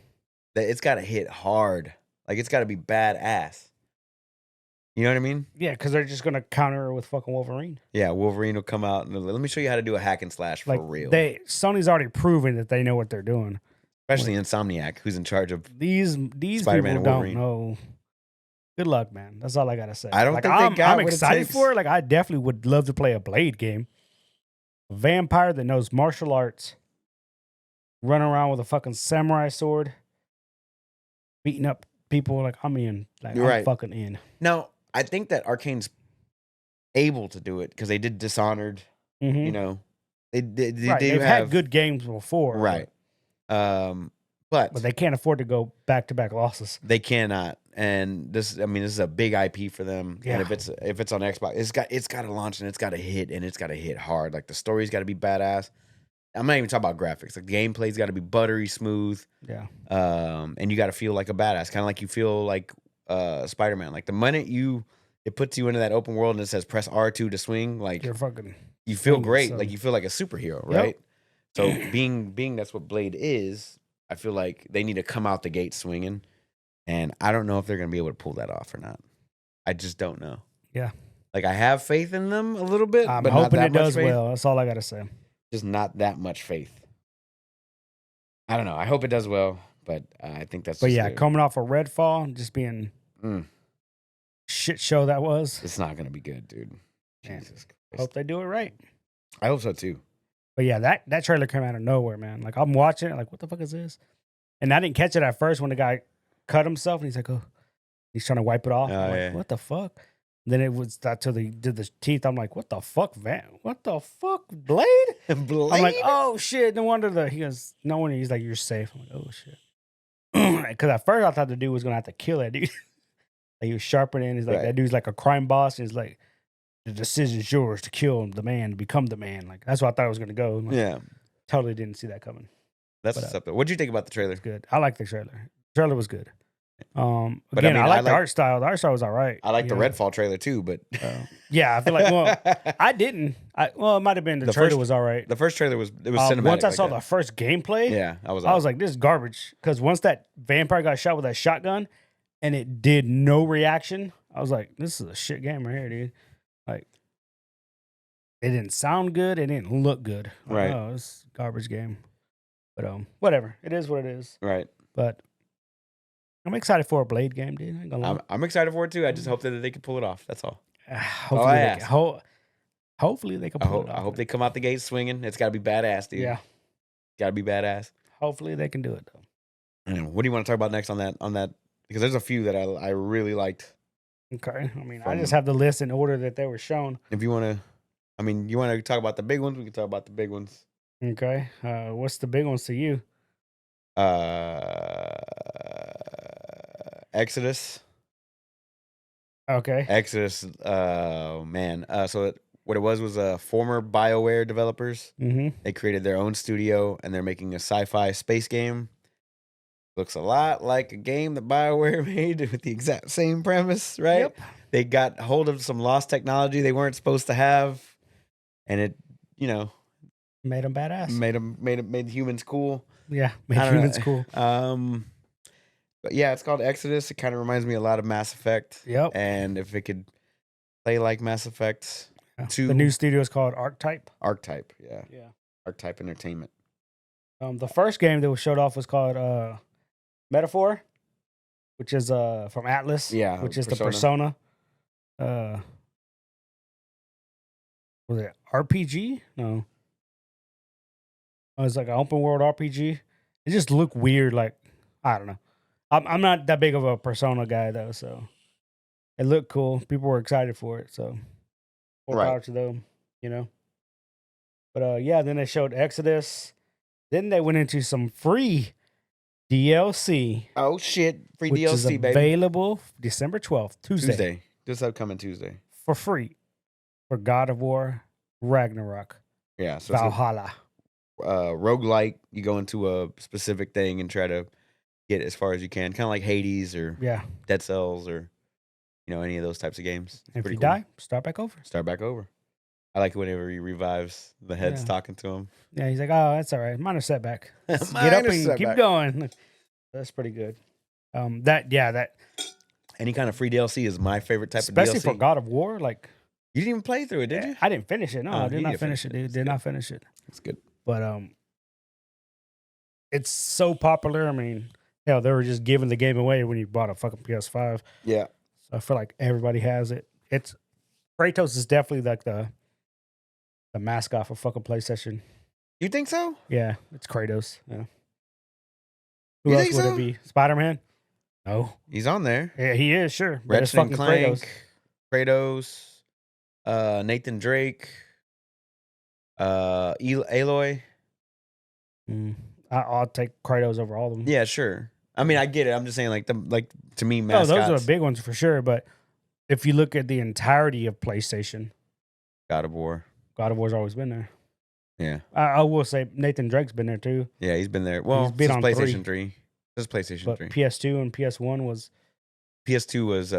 It's got to hit hard. Like, it's got to be badass. You know what I mean? Yeah, because they're just going to counter her with fucking Wolverine. Yeah, Wolverine will come out and let me show you how to do a hack and slash for real. Sony's already proven that they know what they're doing. Especially Insomniac, who's in charge of these Spider-Man people don't know. Good luck, man. That's all I got to say. I don't think they got I'm what excited it takes. for it. Like, I definitely would love to play a Blade game. A vampire that knows martial arts, running around with a fucking samurai sword, beating up people. Like, I'm in. Like, You're I'm right. fucking in. Now, I think that Arcane's able to do it because they did Dishonored. Mm-hmm. You know, they've had good games before, right? But they can't afford to go back-to-back losses. They cannot, and this is a big IP for them. Yeah. And if it's on Xbox, it's got to launch and it's got to hit and it's got to hit hard. Like, the story's got to be badass. I'm not even talking about graphics. Like, the gameplay's got to be buttery smooth. Yeah. And you got to feel like a badass, kind of like you feel like Spider-Man. Like, the minute it puts you into that open world and it says press R2 to swing, like, you feel great. Like, you feel like a superhero, right? Yep. So being that's what Blade is, I feel like they need to come out the gate swinging, and I don't know if they're going to be able to pull that off or not. I just don't know. Yeah. Like, I have faith in them a little bit, I'm but hoping not that it does much faith. well. That's all I got to say. Just not that much faith. I don't know. I hope it does well, but I think that's. But yeah, coming off a Redfall, just being shit show that was. It's not going to be good, dude. Man, Jesus Christ. Hope they do it right. I hope so too. But yeah, that trailer came out of nowhere, man. Like, I'm watching it, like, what the fuck is this? And I didn't catch it at first when the guy cut himself, and he's like, oh. He's trying to wipe it off. Oh, I'm like, yeah. what the fuck? Then it was that till they did the teeth. I'm like, what the fuck, Van? What the fuck, Blade? Blade? I'm like, oh shit. No wonder he goes, no wonder he's like, you're safe. I'm like, oh shit. Because at first I thought the dude was gonna have to kill that dude. Like he was sharpening. He's like, Right. that dude's like a crime boss. He's like, the decision's yours to kill the man, to become the man. Like that's what I thought it was gonna go. Like, Yeah. Totally didn't see that coming. That's But, what's up. What'd you think about the trailer? It's good. I like the trailer. The trailer was good. But, Again, I like the like- art style. The art style was all right. I like the you know? Redfall trailer too, but Yeah, I feel like I didn't. Well, it might have been the trailer was all right. the first trailer was cinematic. Once I like saw that. the first gameplay, Yeah, I was like, this is garbage. Because once that vampire got shot with that shotgun, and it did no reaction, I was like, this is a shit game right here, dude. Like, it didn't sound good. It didn't look good. Right. Oh, it's a garbage game. But whatever. It is what it is. right. But I'm excited for a Blade game, dude. I ain't gonna lie. I'm excited for it too. I just hope that they can pull it off. That's all. Hopefully, I they can, hopefully they can I pull hope, it off. I hope they come out the gate swinging. It's got to be badass, dude. Yeah. Got to be badass. Hopefully they can do it though. And what do you want to talk about next on that? Because there's a few that I really liked. Okay. I mean, I just have the list in order that they were shown. If you want to, you want to talk about the big ones, we can talk about the big ones. Okay. What's the big ones to you? Exodus. Okay. Exodus. Man. What it was former BioWare developers. Mm-hmm. They created their own studio and they're making a sci-fi space game. Looks a lot like a game that BioWare made with the exact same premise, right? Yep. They got hold of some lost technology they weren't supposed to have, and it, Made them badass. made humans cool. Yeah. I Made don't humans know. cool. But yeah, it's called Exodus. It kind of reminds me a lot of Mass Effect. Yep. And if it could play like Mass Effect, The new studio is called Archetype. Archetype, yeah, Yeah. Archetype Entertainment. The first game that was showed off was called Metaphor, which is from Atlas. Yeah, Which is the Persona. Persona. Was it RPG? No. Oh, it's like an open world RPG. It just looked weird. Like, I don't know. I'm not that big of a Persona guy though, so it looked cool. People were excited for it, so more Right. power to them, But yeah, then they showed Exodus. Then they went into some free DLC, Oh shit, free which is DLC, baby. available December 12th, Tuesday, This upcoming Tuesday. for free for God of War Ragnarok Yeah, so it's Valhalla. a roguelike. You go into a specific thing and try to get as far as you can, kind of like Hades or Yeah, Dead Cells or any of those types of games. It's if pretty you cool. die, start back over. Start back over. I like whenever he revives the heads Yeah. talking to him. Yeah, he's like, oh, that's all right. Minor setback. Just get up Minor and keep setback. going. That's pretty good. That Any kind of free DLC is my favorite type especially of DLC. for God of War, like You didn't even play through it, did you? I didn't finish it. No, Oh, I you did need not to finish finish it, it. dude. It's Did good. not finish it. It's good. But it's so popular. I mean, hell, they were just giving the game away when you bought a fucking PS5. Yeah. So I feel like everybody has it. It's Kratos is definitely like the mascot for fucking PlayStation. You think so? Yeah, it's Kratos. Yeah. Who You else think would so? it be? Spider-Man? No. He's on there. Yeah, he is, sure. But it's Ratchet and fucking Clank, Kratos. Kratos, Nathan Drake, Aloy. I'll take Kratos over all of them. Yeah, sure. I mean, I get it. I'm just saying, to me, No, mascots. those are the big ones for sure. But if you look at the entirety of PlayStation, God of War. God of War's always been there. Yeah, I will say Nathan Drake's been there too. yeah, he's been there. Well, He's been since on PlayStation 3. This is PlayStation But 3. PS2 and PS1 was PS2 was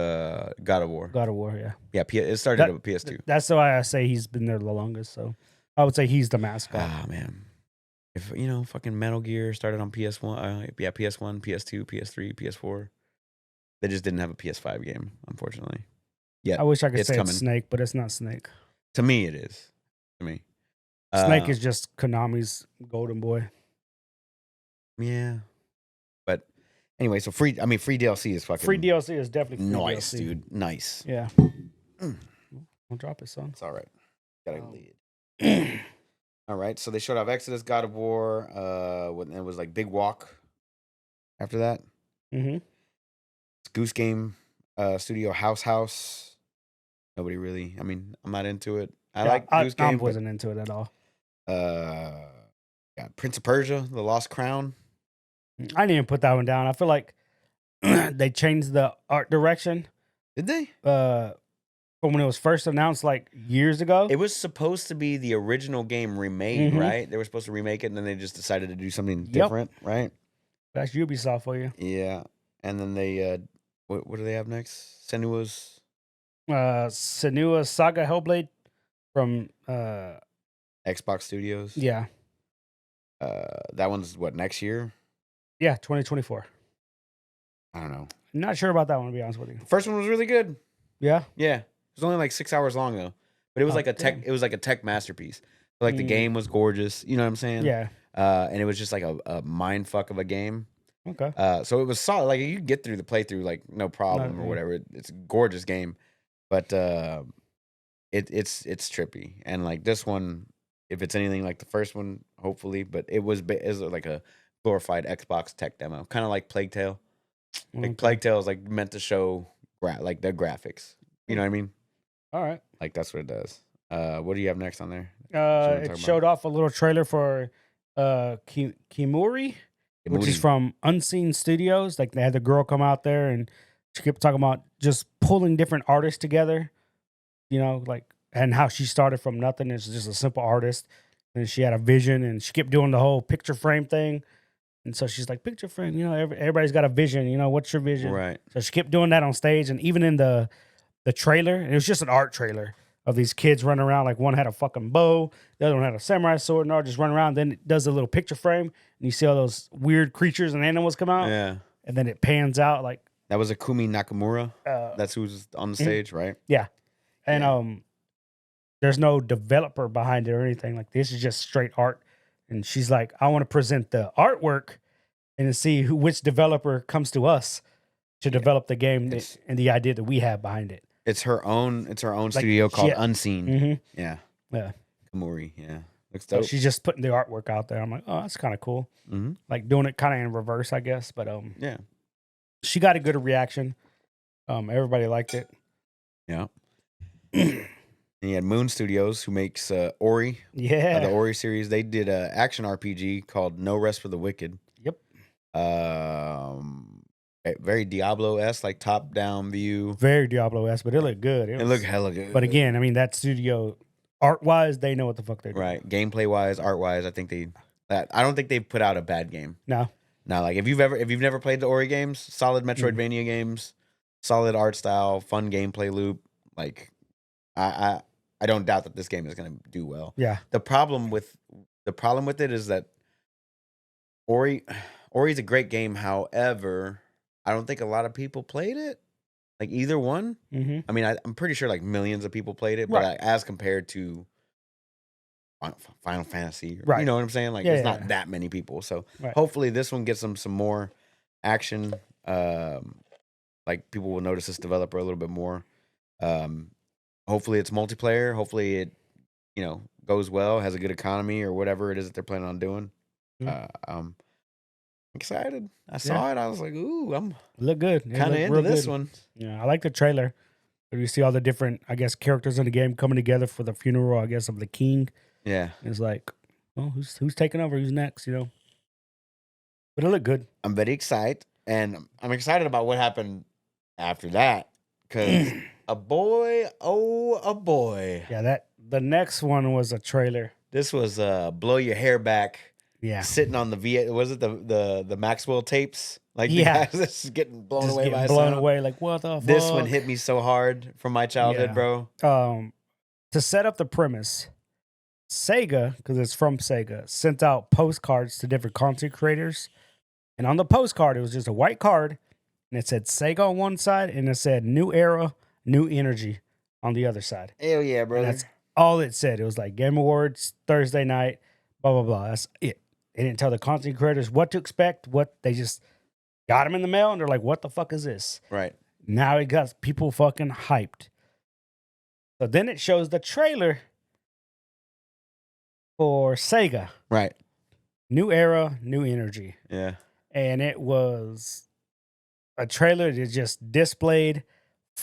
God of War. God of War, yeah. Yeah, it started with PS2. That's why I say he's been there the longest. So I would say he's the mascot. Ah, man. If, fucking Metal Gear started on PS1, PS1, PS2, PS3, PS4. They just didn't have a PS5 game, unfortunately. Yeah, I wish I could it's say coming. it's Snake, but it's not Snake. To me, it is. To me. Snake is just Konami's golden boy. Yeah. But anyway, so free DLC is fucking Free DLC is definitely free nice, DLC. dude. Nice. Yeah. Mm. Don't drop it, son. It's all right. Got a Oh. lid. All right. So they showed off Exodus, God of War. When it was like Big Walk after that. Mm-hmm. It's Goose Game. studio House. Nobody really. I mean, I'm not into it. I Yeah, like Goose I Game, but wasn't into it at all. yeah, Prince of Persia, The Lost Crown. I didn't even put that one down. I feel like they changed the art direction Did they? from when it was first announced like years ago. It was supposed to be the original game remade, right? They were supposed to remake it, and then they just decided to do something different, right? That's Ubisoft for you. Yeah, and then they what do they have next? Senua's Senua Saga Hellblade from Xbox Studios. yeah. That one's what, next year? Yeah, 2024. I don't know. Not sure about that one, to be honest with you. The first one was really good. Yeah. Yeah, it was only like 6 hours long though, but it was like a tech. damn. It was like a tech masterpiece. Like the game was gorgeous. You know what I'm saying? Yeah. And it was just like a mind fuck of a game. Okay. So it was solid. Like you could get through the playthrough like no problem or whatever. It's a gorgeous game, but it's trippy. And like this one, if it's anything like the first one, hopefully, but it was like a glorified Xbox tech demo, kind of like Plague Tale. Like Plague Tale is like meant to show like the graphics. You know what I mean? All right. Like that's what it does. What do you have next on there? It showed off a little trailer for Kimuri, which is from Unseen Studios. Like they had the girl come out there and she kept talking about just pulling different artists together, you know, like, and how she started from nothing as just a simple artist. And she had a vision and she kept doing the whole picture frame thing. And so she's like, picture frame, you know, everybody's got a vision, you know, what's your vision? Right. So she kept doing that on stage. And even in the trailer, and it was just an art trailer of these kids running around. Like one had a fucking bow, the other one had a samurai sword, and they're just running around. Then it does a little picture frame, and you see all those weird creatures and animals come out. Yeah. And then it pans out like That was Akumi Nakamura. That's who's on the stage, right? yeah. And there's no developer behind it or anything. Like this is just straight art. And she's like, I want to present the artwork and to see which developer comes to us to develop the game and the idea that we have behind it. It's her own studio called Unseen. Mm-hmm. Yeah. Yeah. Kamuri. Yeah. Looks So dope. she's just putting the artwork out there. I'm like, oh, that's kind of cool. Mm-hmm. Like doing it kind of in reverse, I guess. But yeah. She got a good reaction. Everybody liked it. Yeah. And you had Moon Studios, who makes Ori. Yeah. The Ori series. They did an action RPG called No Rest for the Wicked. Yep. Very Diablo-esque, like top-down view. Very Diablo-esque, but it looked good. It looked hella good. But again, I mean, that studio, art-wise, they know what the fuck they're doing. Right. Gameplay-wise, art-wise, I don't think they've put out a bad game. No. Now, like if you've never played the Ori games, solid Metroidvania games, solid art style, fun gameplay loop. Like, I don't doubt that this game is gonna do well. Yeah. The problem with it is that Ori's a great game. However, I don't think a lot of people played it. Like either one. Mm-hmm. I mean, I'm pretty sure like millions of people played it, but as compared to Final Fantasy, you know what I'm saying? Like it's not that many people. So hopefully this one gets them some more action. Like people will notice this developer a little bit more. Hopefully it's multiplayer. Hopefully it, goes well, has a good economy or whatever it is that they're planning on doing. I'm excited. I saw it. I was like, ooh, I'm look good. Kind of into this one. Yeah, I like the trailer. You see all the different, I guess, characters in the game coming together for the funeral, I guess, of the king. Yeah. It's like, oh, who's taking over? Who's next? But it looked good. I'm very excited. And I'm excited about what happened after that. Because a boy. Yeah, the next one was a trailer. This was blow your hair back. Yeah. Sitting on was it the Maxwell tapes? Like the guys that's getting blown away by blown away, like what the fuck? This one hit me so hard from my childhood, bro. To set up the premise, Sega, because it's from Sega, sent out postcards to different content creators. And on the postcard, it was just a white card, and it said Sega on one side, and it said New Era, New Energy on the other side. Hell yeah, brother. And that's all it said. It was like Game Awards, Thursday night, blah, blah, blah. That's it. They didn't tell the content creators what to expect, they just got them in the mail, and they're like, what the fuck is this? Right. Now it got people fucking hyped. So then it shows the trailer for Sega. Right. New Era, New Energy. Yeah. And it was a trailer that just displayed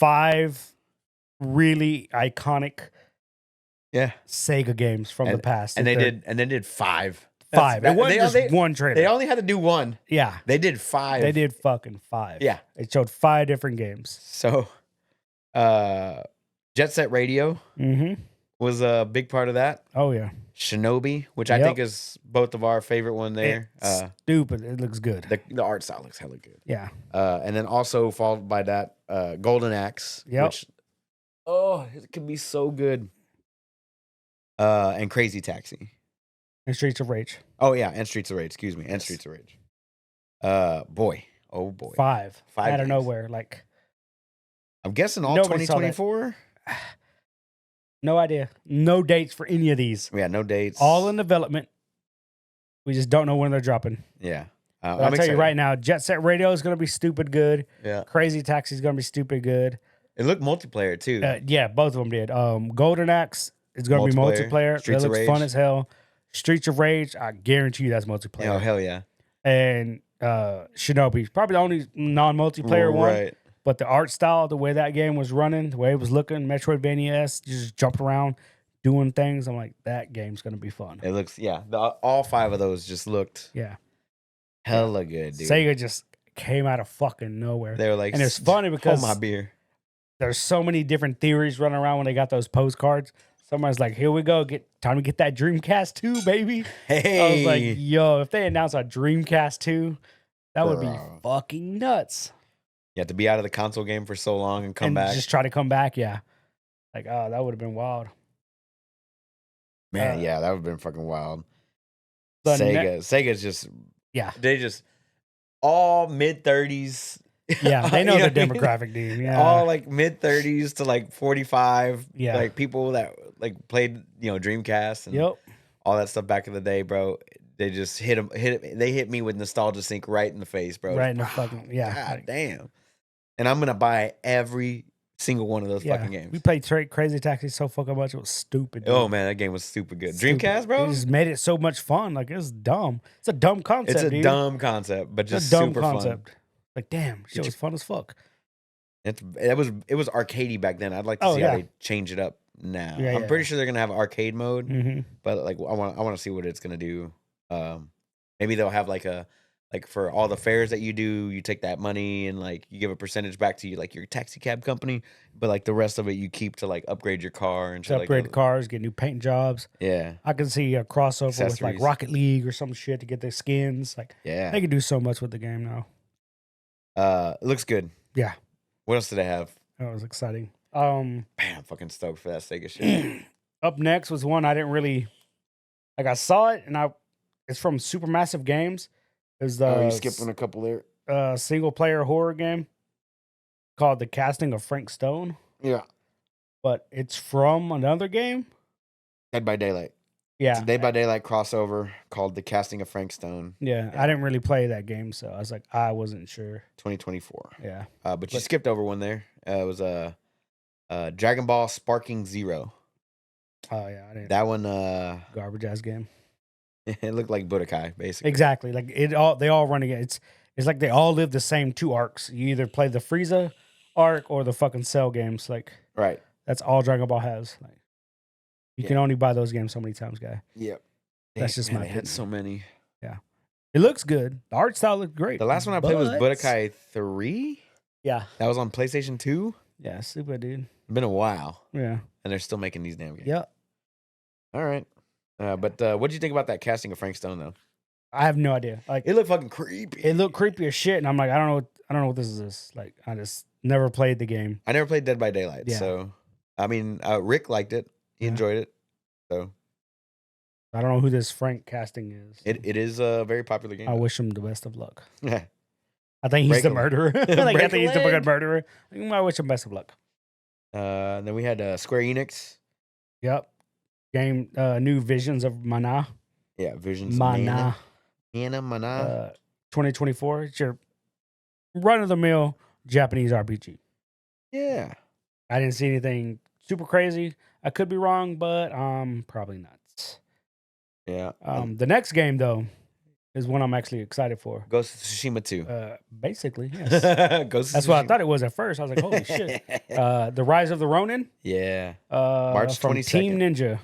5 really iconic Yeah. Sega games from the past. And they did 5. 5. It wasn't just one trailer. They only had to do 1. Yeah. They did 5. They did fucking 5. Yeah. It showed 5 different games. So, Jet Set Radio was a big part of that. Oh, yeah. Shinobi, which I think is both of our favorite one there. It's stupid. It looks good. The art style looks hella good. Yeah. And then also followed by that Golden Axe, which it can be so good. And Crazy Taxi. And Streets of Rage. Oh yeah, and Streets of Rage, excuse me. And Streets of Rage. Boy. 5 out games. of nowhere. Like, I'm guessing all nobody saw that. 2024. No idea. No dates for any of these. Yeah, no dates. All in development. We just don't know when they're dropping. Yeah. But I'll tell you right now, Jet Set Radio is going to be stupid good. Yeah. Crazy Taxi is going to be stupid good. It looked multiplayer too. Yeah, both of them did. Golden Axe is going to be multiplayer. Streets that of looks Rage. fun as hell. Streets of Rage, I guarantee you that's multiplayer. Oh, hell yeah. And Shinobi, probably the only non-multiplayer one. Right. But the art style, the way that game was running, the way it was looking, Metroidvania-esque, just jumping around, doing things. I'm like, that game's going to be fun. It looks, all 5 of those just looked hella good, dude. Sega just came out of fucking nowhere. They were like, and it's funny because hold my beer. There's so many different theories running around when they got those postcards. Somebody's like, here we go. Time to get that Dreamcast 2, baby. Hey. I was like, yo, if they announce a Dreamcast 2, that would be fucking nuts. You have to be out of the console game for so long and come back. Just try to come back, yeah. Like, oh, that would have been wild. Man, that would have been fucking wild. Sega's just, they just, all mid-30s. Yeah, they know the what I mean? demographic, dude. Yeah. All like mid-30s to like 45. Yeah. Like people that like played, Dreamcast and all that stuff back in the day, bro. They just they hit me with nostalgia sync right in the face, bro. Right in the fucking, God damn. And I'm gonna buy every single one of those fucking games. We played Crazy Taxi so fucking much, it was stupid. Dude. Oh man, that game was super good. Dreamcast, bro. It just made it so much fun. Like, it was dumb. It's a dumb concept. It's a dumb concept, but just super fun. Like, damn, shit was fun as fuck. It was arcadey back then. I'd like to see how they change it up now. I'm pretty sure they're gonna have arcade mode, but like I want to see what it's gonna do. Maybe they'll have like for all the fares that you do, you take that money and like you give a percentage back to like your taxi cab company, but like the rest of it you keep to like upgrade your car and shit upgrade the cars, get new paint jobs. Yeah, I can see a crossover with like Rocket League or some shit to get the skins. Like, they can do so much with the game now. It looks good. Yeah. What else did they have? That was exciting. Man, I'm fucking stoked for that Sega shit. Up next was one I didn't really like. I saw it and it's from Supermassive Games. Is the you skipping a couple there? Single player horror game called The Casting of Frank Stone. Yeah, but it's from another game. Dead by Daylight. Yeah, it's a Dead by Daylight crossover called The Casting of Frank Stone. Yeah, I didn't really play that game, so I was like, I wasn't sure. 2024. Yeah, but you skipped over one there. It was Dragon Ball Sparking Zero. Oh yeah, I didn't. That one, garbage ass game. It looked like Budokai, basically. Exactly. Like they all run again. It's like they all live the same 2 arcs. You either play the Frieza arc or the fucking Cell games. Like, right. That's all Dragon Ball has. Like, you can only buy those games so many times, guy. Yep. That's just my. They had so many. Yeah. It looks good. The art style looked great. The last one I played was Budokai 3. Yeah. That was on PlayStation 2. Yeah, super, dude. It's been a while. Yeah. And they're still making these damn games. Yep. All right. But what did you think about that casting of Frank Stone though? I have no idea. Like, it looked fucking creepy. It looked creepy as shit, and I'm like, I don't know what this is. Like, I just never played the game. I never played Dead by Daylight, so I mean, Rick liked it. He enjoyed it. So I don't know who this Frank casting is. It is a very popular game. I wish him the best of luck. Yeah. I think he's the murderer. I think he's the fucking murderer. I wish him best of luck. Then we had Square Enix. Yep. Game new Visions of Mana. Yeah, Visions Mana. of Mana. 2024. It's your run of the mill Japanese RPG. Yeah. I didn't see anything super crazy. I could be wrong, but probably not. Yeah. The next game though is one I'm actually excited for. Ghost of Tsushima 2. Basically, yes. Ghost of That's what I Tsushima. thought it was at first. I was like, holy shit. The Rise of the Ronin. Yeah. March From 22nd. Team Ninja.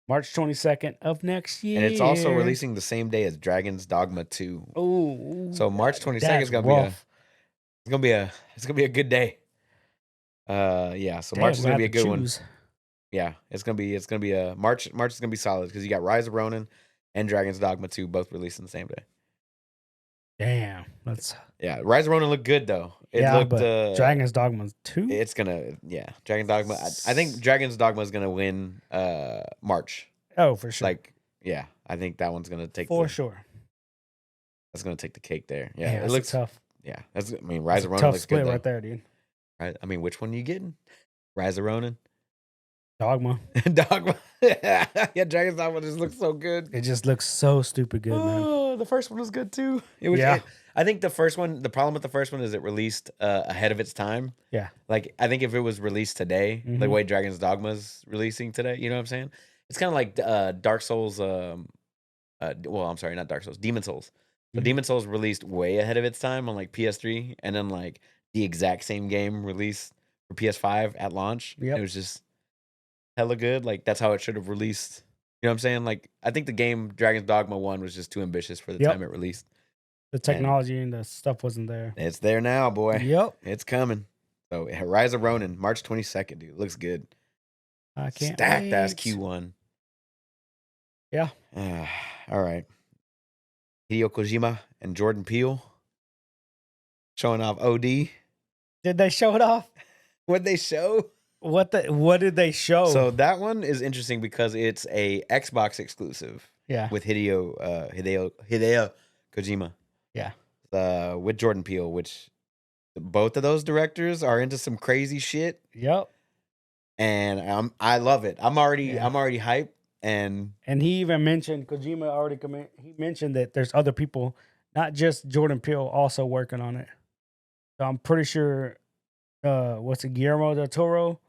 March 22nd of next year. And it's also releasing the same day as Dragon's Dogma 2. Oh, So March 22nd is gonna be a good day. Yeah. So March is gonna be a good one. Yeah, it's gonna be a March. March is gonna be solid because you got Rise of Ronin and Dragon's Dogma 2 both releasing the same day. Damn, Rise of Ronin looked good though. But Dragon's Dogma 2. It's gonna Dragon's Dogma. I think Dragon's Dogma is gonna win March. Oh, for sure. I think that one's gonna take sure. That's gonna take the cake there. Yeah, it looks tough. Yeah, Rise of Ronin tough looks split good right there, dude. Right? Which one are you getting? Rise of Ronin. Dogma. Dogma. Yeah, Dragon's Dogma just looks so good. It just looks so stupid good, man. The first one was good too. I think the problem with the first one is it released ahead of its time. Yeah. Like, I think if it was released today, the way Dragon's Dogma is releasing today, you know what I'm saying? It's kind of like Dark Souls. I'm sorry, not Dark Souls. Demon Souls. So Demon Souls released way ahead of its time on like PS3, and then like the exact same game released for PS5 at launch. Yep. It was just hella good. Like, that's how it should have released. You know what I'm saying? Like, I think the game Dragon's Dogma 1 was just too ambitious for the time it released. The technology and the stuff wasn't there. It's there now, boy. Yep. It's coming. So Rise of Ronin, March 22nd, dude. Looks good. I can't Stacked wait. ass Q1. Yeah. All right. Hideo Kojima and Jordan Peele showing off OD. Did they show it off? What'd they show? What did they show? So that one is interesting because it's a Xbox exclusive. Yeah. With Hideo Kojima. Yeah. With Jordan Peele, which both of those directors are into some crazy shit. Yep. And I love it. I'm already hyped. And he even mentioned he mentioned that there's other people, not just Jordan Peele, also working on it. So I'm pretty sure Guillermo del Toro?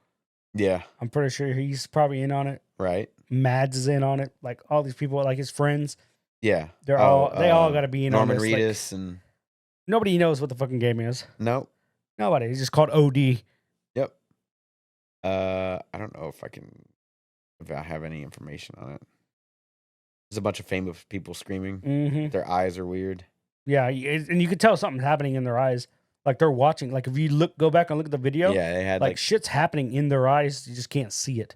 Yeah. I'm pretty sure he's probably in on it. Right. Mads is in on it. Like all these people, like his friends. Yeah. They all gotta be in Norman on this. Reedus and nobody knows what the fucking game is. Nope. Nobody. It's just called OD. Yep. I don't know if I have any information on it. There's a bunch of famous people screaming. Mm-hmm. Their eyes are weird. Yeah, and you could tell something's happening in their eyes. Like they're watching. Like if you go back and look at the video, yeah, they had like shit's happening in their eyes. You just can't see it.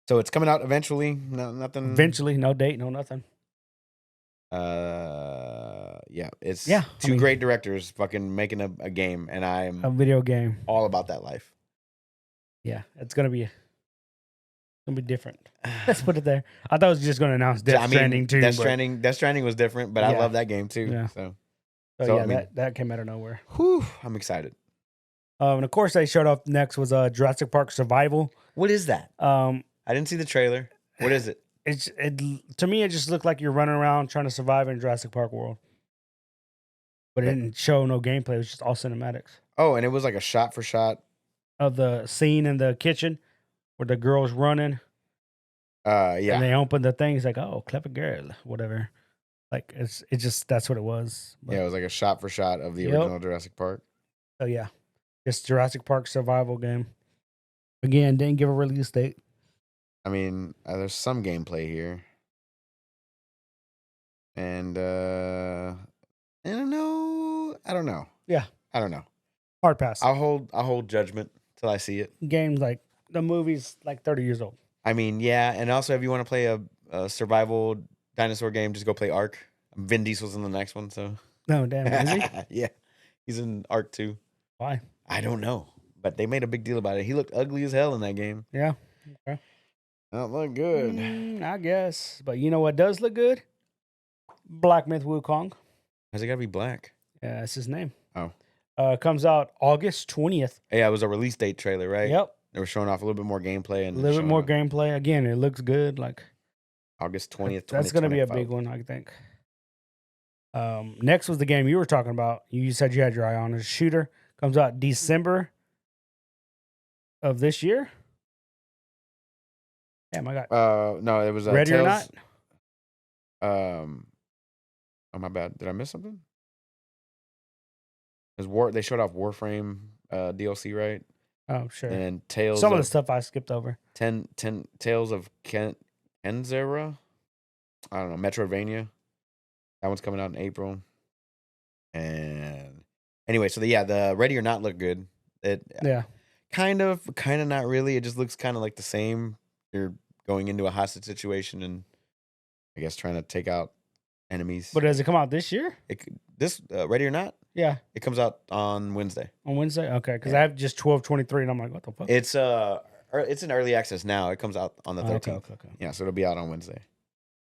So it's coming out eventually. No, nothing. Eventually, no date, no nothing. It's two great directors fucking making a game, and I'm a video game. All about that life. Yeah, it's gonna be different. Let's put it there. I thought it was just gonna announce Death Stranding too. Death Stranding was different, but I love that game too. Yeah. So that came out of nowhere. Whew, I'm excited. And of course, they showed up next was Jurassic Park Survival. What is that? I didn't see the trailer. What is it? To me, it just looked like you're running around trying to survive in Jurassic Park world. But it didn't show no gameplay. It was just all cinematics. Oh, and it was like a shot for shot of the scene in the kitchen where the girl's running. Yeah. And they open the thing. It's like, oh, clever girl, whatever. Like it's just that's what it was. But, yeah, it was like a shot for shot of the original Jurassic Park. Oh yeah, just Jurassic Park survival game. Again, didn't give a release date. I mean, there's some gameplay here, and I don't know. Yeah, I don't know. Hard pass. I'll hold judgment till I see it. Game's like the movie's like 30 years old. I mean, yeah, and also if you want to play a survival dinosaur game, just go play Ark. Vin Diesel's in the next one, so. No, damn, is he? Yeah, he's in Ark 2. Why? I don't know, but they made a big deal about it. He looked ugly as hell in that game. Yeah. Okay. Not look good. I guess, but you know what does look good? Black Myth Wukong. How's it gotta be black? Yeah, that's his name. Oh. Comes out August 20th. Yeah, it was a release date trailer, right? Yep. They were showing off a little bit more gameplay and a little bit more gameplay. Again, it looks good. Like August 20th. That's gonna be a big one, I think. Next was the game you were talking about. You said you had your eye on a shooter. Comes out December of this year. Damn, I got. No, it was Ready or Not. Oh my bad. Did I miss something? They showed off Warframe DLC, right? Oh, sure. And Tales Some of the of stuff I skipped over. 10 Tales of Kenzera. I don't know, Metroidvania. That one's coming out in April. And anyway, so the Ready or Not looked good. It Yeah. kind of not really. It just looks kind of like the same. You're going into a hostage situation and I guess trying to take out enemies. But does it come out this year? This Ready or Not? Yeah. It comes out on Wednesday. On Wednesday? Okay, because Yeah. I have just 12/23, and I'm like, what the fuck? It's in early access now. It comes out on the 13th. Okay. Yeah, so it'll be out on Wednesday.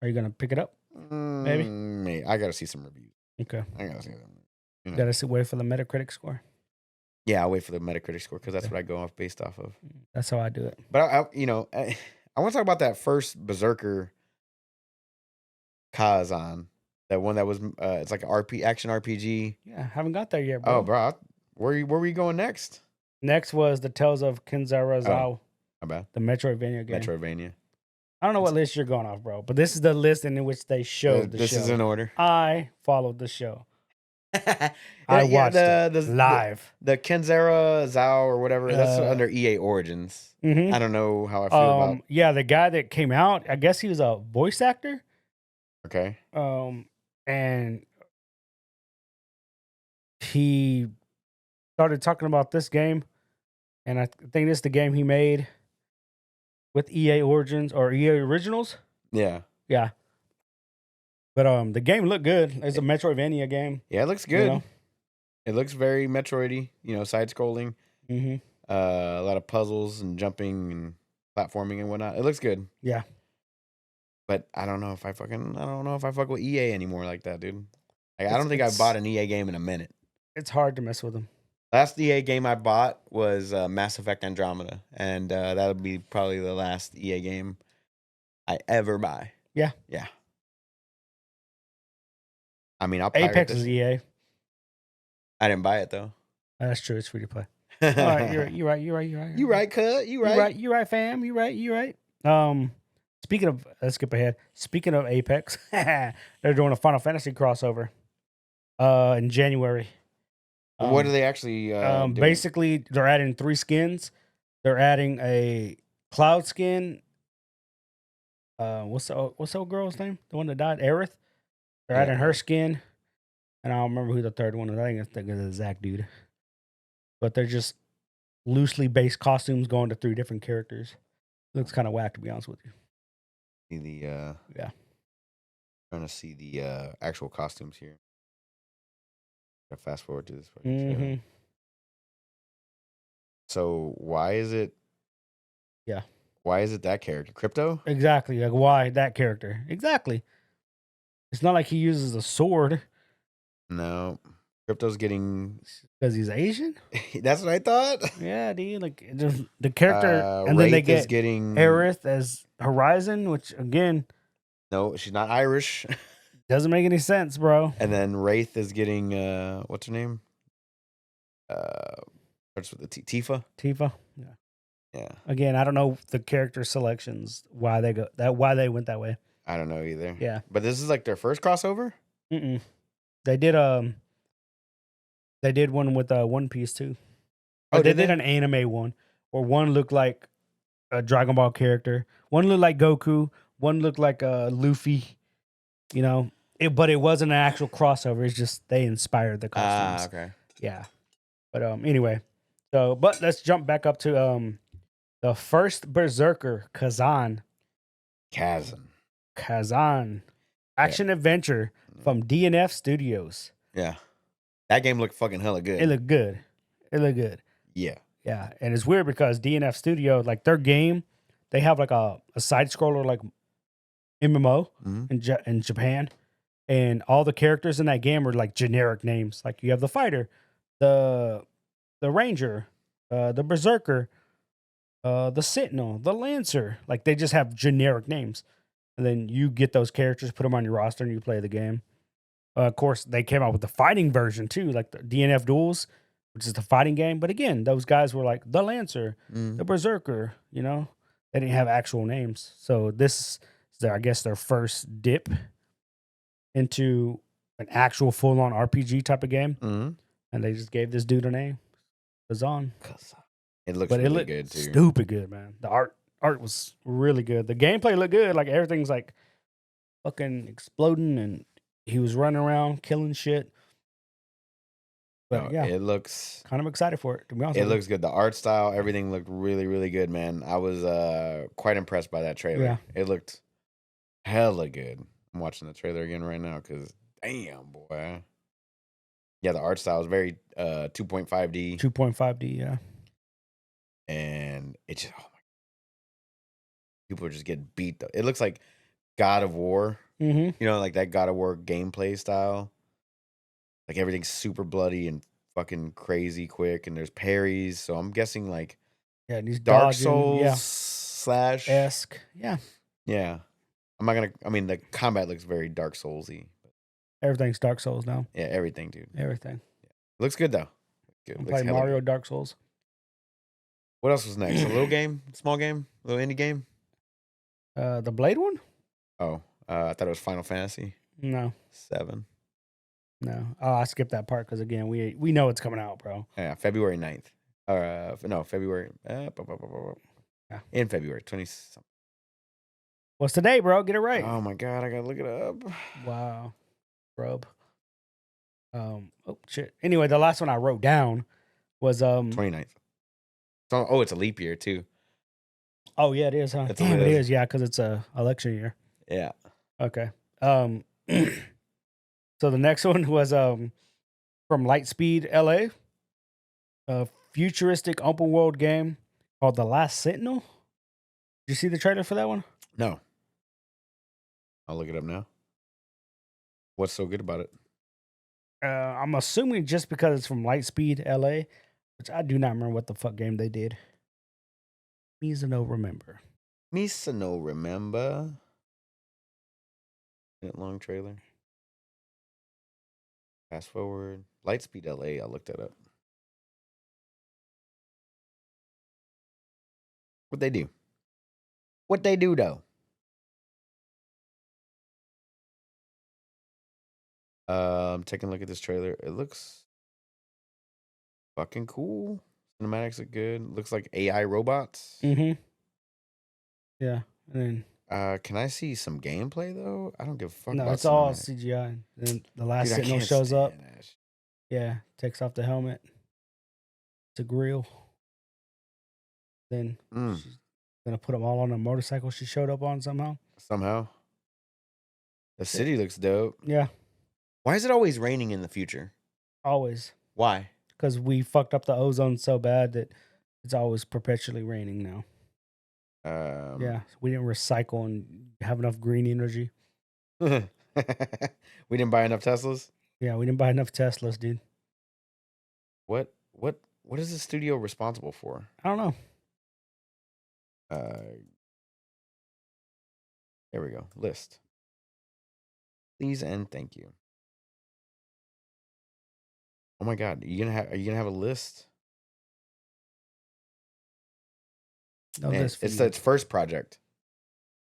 Are you gonna pick it up? Maybe. I gotta see some reviews. Okay. I gotta see them. You know. Gotta wait for the Metacritic score. Yeah, I'll wait for the Metacritic score because that's what I go off based off of. That's how I do it. But I want to talk about that first Berserker Kazan, that one that was it's like an action RPG. Yeah, haven't got there yet, bro. Oh, bro, where were you going next? Next was the Tales of Kenzera Zao. My bad. The Metroidvania game. Metroidvania. I don't know what list you're going off, bro, but this is the list in which they showed the show. This is in order. I followed the show. I watched it live. The Kenzera Zao or whatever. That's under EA Origins. Mm-hmm. I don't know how I feel about. Yeah, the guy that came out, I guess he was a voice actor. Okay. And he started talking about this game, and I think this is the game he made with EA Origins or EA Originals. Yeah. Yeah. But the game looked good. It's a Metroidvania game. Yeah, it looks good. You know? It looks very Metroidy, side scrolling. Mm-hmm. A lot of puzzles and jumping and platforming and whatnot. It looks good. Yeah. But I don't know if I fuck with EA anymore like that, dude. Like, I don't think I've bought an EA game in a minute. It's hard to mess with them. Last EA game I bought was Mass Effect Andromeda, and that would be probably the last EA game I ever buy. Yeah. Yeah. I mean, I'll pirate Apex this. is EA. I didn't buy it though. That's true. It's free to play. All right, you're right. You right, cut. You right. You right, fam. You right. Speaking of, let's skip ahead. Speaking of Apex, they're doing a Final Fantasy crossover in January. What are they actually doing? Basically, they're adding 3 skins. They're adding a Cloud skin. What's the old girl's name? The one that died, Aerith. They're adding her skin, and I don't remember who the third one is. I think it's the Zach dude. But they're just loosely based costumes going to 3 different characters. Looks kind of whack, to be honest with you. See yeah. Trying to see the actual costumes here. Gotta fast forward to this. Mm-hmm. So why is it? Yeah. Why is it that character? Crypto? Exactly. Like, why that character? Exactly. It's not like he uses a sword. No. Crypto's getting... Because he's Asian? That's what I thought. Yeah, dude. Like, just the character... and Wraith then they get getting... Aerith as Horizon, which, again... No, she's not Irish. Doesn't make any sense, bro. And then Wraith is getting... what's her name? Starts with the Tifa? Tifa? Yeah. Yeah. Again, I don't know the character selections, why they went that way. I don't know either. Yeah. But this is like their first crossover? Mm-mm. They did one with One Piece too. Oh, they did an anime one where one looked like a Dragon Ball character, one looked like Goku, one looked like Luffy. But it wasn't an actual crossover. It's just they inspired the costumes. Okay. Yeah. But anyway, but let's jump back up to the first Berserker Kazan action adventure from DNF Studios. Yeah. That game looked fucking hella good. It looked good. Yeah. Yeah. And it's weird because DNF Studio, like their game, they have like a side scroller like MMO in Japan. And all the characters in that game are like generic names. Like you have the fighter, the ranger, the berserker, the sentinel, the lancer. Like they just have generic names. And then you get those characters, put them on your roster, and you play the game. Of course, they came out with the fighting version too, like the DNF Duels, which is the fighting game. But again, those guys were like the Lancer, the Berserker, They didn't have actual names. So this is, I guess, their first dip into an actual full on RPG type of game, Mm-hmm. and they just gave this dude a name, Kazan. It looks But really it looked good too. stupid good, man. The art was really good. The gameplay looked good. Like everything's like fucking exploding, and he was running around killing shit. But No, yeah, it looks kind of excited for it. To be honest, it with you. looks good. The art style, everything looked really, really good, man. I was quite impressed by that trailer. Yeah. It looked hella good. I'm watching the trailer again right now because damn boy. Yeah, the art style is very 2.5D. 2.5D. Yeah. And it just, oh my, people are just getting beat though. It looks like God of War, Mm-hmm. you know, like that God of War gameplay style. Like everything's super bloody and fucking crazy quick, and there's parries. So I'm guessing like Yeah. And he's Dark dodging, Souls yeah, slash. esque. Yeah. Yeah, I'm not gonna. I mean, the combat looks very Dark Soulsy. Everything's Dark Souls now. Yeah, everything, dude. Everything. Looks good though. Good. I'm Looks playing hella Mario good. Dark Souls. What else was next? A little game, small game, little indie game. The Blade one? Oh, I thought it was Final Fantasy No. 7. No. Oh, I skipped that part because again, we know it's coming out, bro. Yeah, February 9th. No, February. Yeah. In February 20. What's today, bro? Get it right. Oh my god, I gotta look it up. Wow. Rub. Oh shit. Anyway, the last one I wrote down was 29th. So, oh, it's a leap year too. Oh yeah, it is, huh? It's Damn, it Liz. is, yeah, because it's a election year. Yeah. Okay. So the next one was from Lightspeed LA, a futuristic open world game called The Last Sentinel. Did you see the trailer for that one? No. I'll look it up now. What's so good about it? I'm assuming just because it's from Lightspeed LA, which I do not remember what the fuck game they did. Me's a no remember. Misa no remember. Minute long trailer. Fast forward. Lightspeed LA. I looked that up. What they do? What they do though? Taking a look at this trailer. It looks fucking cool. Cinematics look good. Looks like AI robots. Mm-hmm. Yeah. And then Can I see some gameplay though? I don't give a fuck no, about it's all cinematic. CGI. Then the last Dude, I Sentinel can't shows up. stand that shit. Yeah, takes off the helmet. It's a grill. Then she's gonna put them all on a motorcycle she showed up on somehow. Somehow. The city looks dope. Yeah, Why is it always raining in the future? always. Why? Because we fucked up the ozone so bad that it's always perpetually raining now. Yeah, we didn't recycle and have enough green energy. We didn't buy enough Teslas? Yeah, we didn't buy enough Teslas, dude. What is the studio responsible for? I don't know. There we go. List. Please and thank you. Oh my god, are you gonna have a list? No Man, list for it's you. its first project.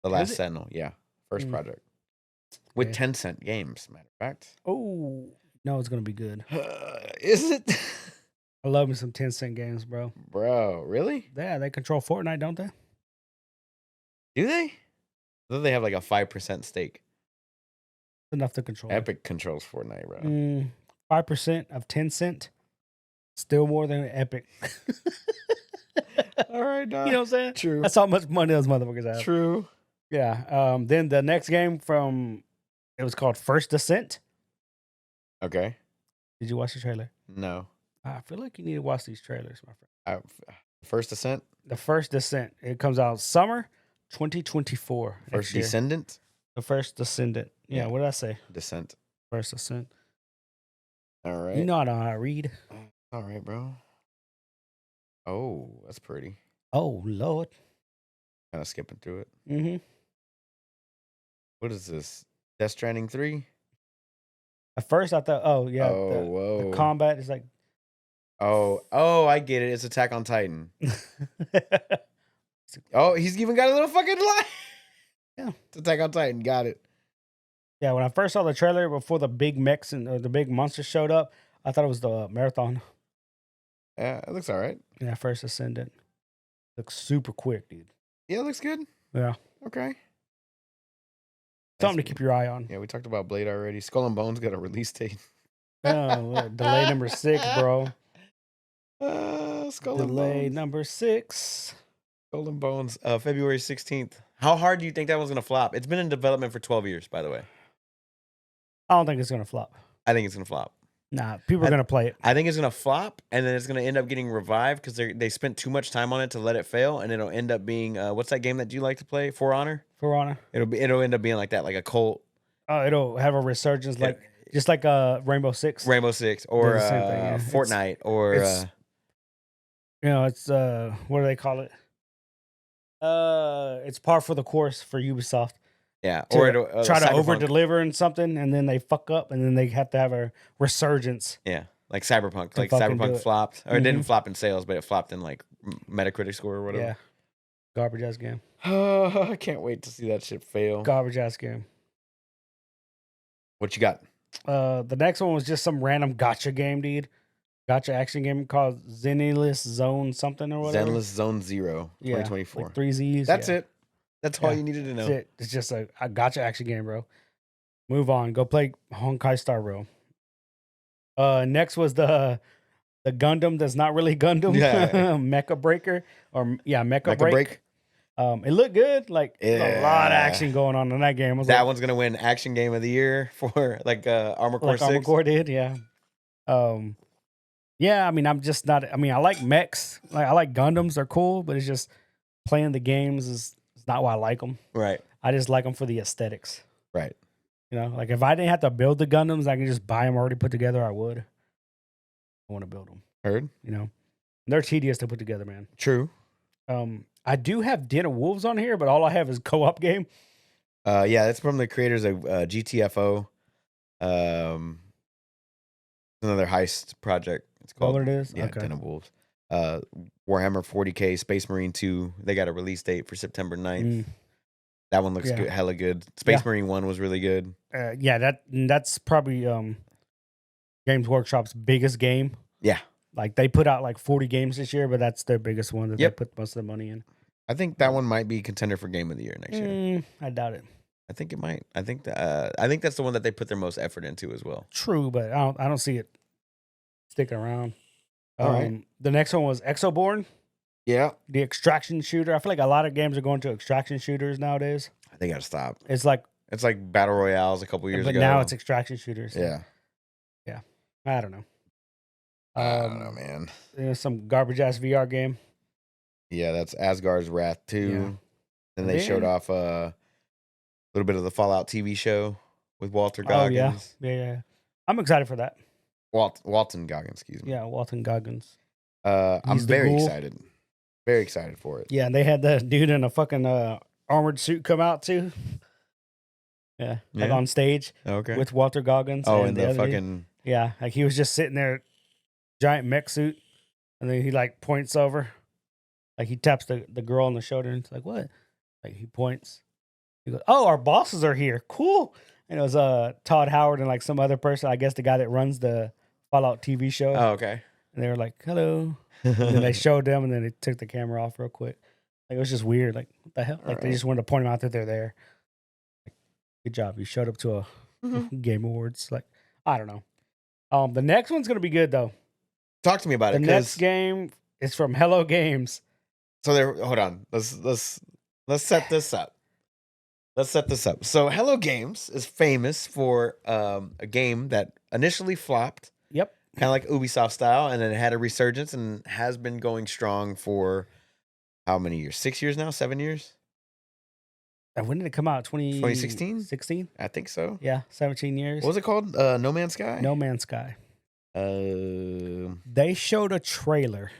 The Last it? Sentinel, yeah. First Mm. project. With Okay. 10-cent games, matter of fact. Oh, no, it's gonna be good. Is it? I love me some 10-cent games, bro. Bro, really? Yeah, they control Fortnite, don't they? Do they? I thought they have like a 5% stake. Enough to control. Epic controls Fortnite, bro. 5% of 10-cent, still more than Epic. All right, dog. You know what I'm saying? True. That's how much money those motherfuckers have. True. Yeah. Then the next game it was called First Descent. Okay. Did you watch the trailer? No. I feel like you need to watch these trailers, my friend. First Ascent? The First Descent. It comes out summer 2024. First Descendant? The First Descendant. Yeah, what did I say? Descent. First Descent. All right. You know I know how to read. All right, bro. Oh, that's pretty. Oh, Lord. Kind of skipping through it. Mm-hmm. What is this? Death Stranding 3? At first I thought, oh, yeah. Oh, whoa. The combat is like... Oh, I get it. It's Attack on Titan. Oh, he's even got a little fucking line. Yeah. It's Attack on Titan. Got it. Yeah, when I first saw the trailer before the big mechs and the big monsters showed up, I thought it was the marathon. Yeah, it looks all right. Yeah, First Ascendant. Looks super quick, dude. Yeah, it looks good. Yeah. Okay. Something to Nice. keep your eye on. Yeah, we talked about Blade already. Skull and Bones got a release date. Oh, delay number 6, bro. Skull Delay and Bones. number 6. Skull and Bones, February 16th. How hard do you think that one's going to flop? It's been in development for 12 years, by the way. I don't think it's gonna flop. I think it's going to flop. Nah, people are gonna play it. I think it's going to flop, and then it's going to end up getting revived because they spent too much time on it to let it fail, and it'll end up being, what's that game that you like to play? For Honor? For Honor. It'll end up being like that, like a cult. Oh, it'll have a resurgence, like just like Rainbow Six. Rainbow Six or the same thing, yeah. Fortnite or it's what do they call it? It's par for the course for Ubisoft. yeah, To or it'll try to Cyberpunk. over deliver in something, and then they fuck up, and then they have to have a resurgence. Yeah, like Cyberpunk. To Like fucking do Cyberpunk it. flopped, or it didn't Mhm. flop in sales, but it flopped in like Metacritic score or whatever. Yeah, garbage ass game. I can't wait to see that shit fail. Garbage ass game. What you got? The next one was just some random gotcha game, dude. Gotcha action game called Zenless Zone something or whatever. Zenless Zone Zero, Yeah, 2024. like 3 Z's. That's yeah. it. That's all Yeah, you needed to know. That's it. It's just a gotcha action game, bro. Move on. Go play Honkai Star Rail. Next was the Gundam that's not really Gundam. Yeah. Mecha Breaker. Mecha Mecha Break. Break. It looked good. Like there's a lot of Yeah. action going on in that game. I was That like, one's gonna win Action Game of the Year for like Armor Core like 6. Armored Core did, yeah. Yeah, I mean, I'm just not. I mean, I like mechs. Like I like Gundams. They're cool, but it's just playing the games is not why I like them. Right. I just like them for the aesthetics. Right. You know, like if I didn't have to build the Gundams, I can just buy them already put together. I would. I want to build them. Heard. You know, they're tedious to put together, man. True. I do have Den of Wolves on here, but all I have is co-op game. Yeah, that's from the creators of GTFO. Another heist project. It's Oh, called. what it is? Yeah, Okay. Den of Wolves. Warhammer 40K Space Marine 2. They got a release date for September 9th. Mm. That one looks Yeah. good, hella good. Space Yeah. Marine 1 was really good. Yeah, that's probably Games Workshop's biggest game. Yeah. Like they put out like 40 games this year, but that's their biggest one that Yep. they put most of the money in. I think that one might be contender for Game of the Year next year. I doubt it. I think it might. I think that's the one that they put their most effort into as well. True, but I don't see it sticking around. All right. The next one was Exoborn, Yeah. the extraction shooter. I feel like a lot of games are going to extraction shooters nowadays. They gotta stop. It's like, It's like Battle Royales a couple years but ago. now it's extraction shooters. yeah. I don't know. I don't know, man. There's some garbage ass VR game. Yeah, that's Asgard's Wrath 2. Yeah. Then And they showed then- off a little bit of the Fallout TV show with Walter Oh yeah, Goggins. yeah. I'm excited for that. Walton Goggins, excuse me. Yeah, Walton Goggins. I'm He's the very ghoul. excited. Very excited for it. Yeah, and they had the dude in a fucking armored suit come out too. Yeah, like Yeah? on stage Okay. with Walter Goggins. oh, and the other dude. fucking Yeah, like he was just sitting there, giant mech suit, and then he like points over, like he taps the girl on the shoulder, and it's like, what? Like he points. He goes, "Oh, our bosses are here. Cool." And it was Todd Howard and like some other person, I guess the guy that runs the Fallout TV show. Oh, okay. And they were like, "Hello." And then they showed them, and then they took the camera off real quick. Like it was just weird. Like what the hell? Like they Alright. just wanted to point them out that they're there. Like, good job. You showed up to a Mhm. Game Awards. Like I don't know. The next one's gonna be good though. Talk to me about The it. next 'Cause game is from Hello Games. So there, hold on. Let's set this up. Let's set this up. So Hello Games is famous for a game that initially flopped, Yep. kind of like Ubisoft style, and then it had a resurgence and has been going strong for how many years? 6 years now? 7 years? And when did it come out? 2016? 16? I think so. Yeah, 17 years. What was it called? No Man's Sky. No Man's Sky. Uh, They showed a trailer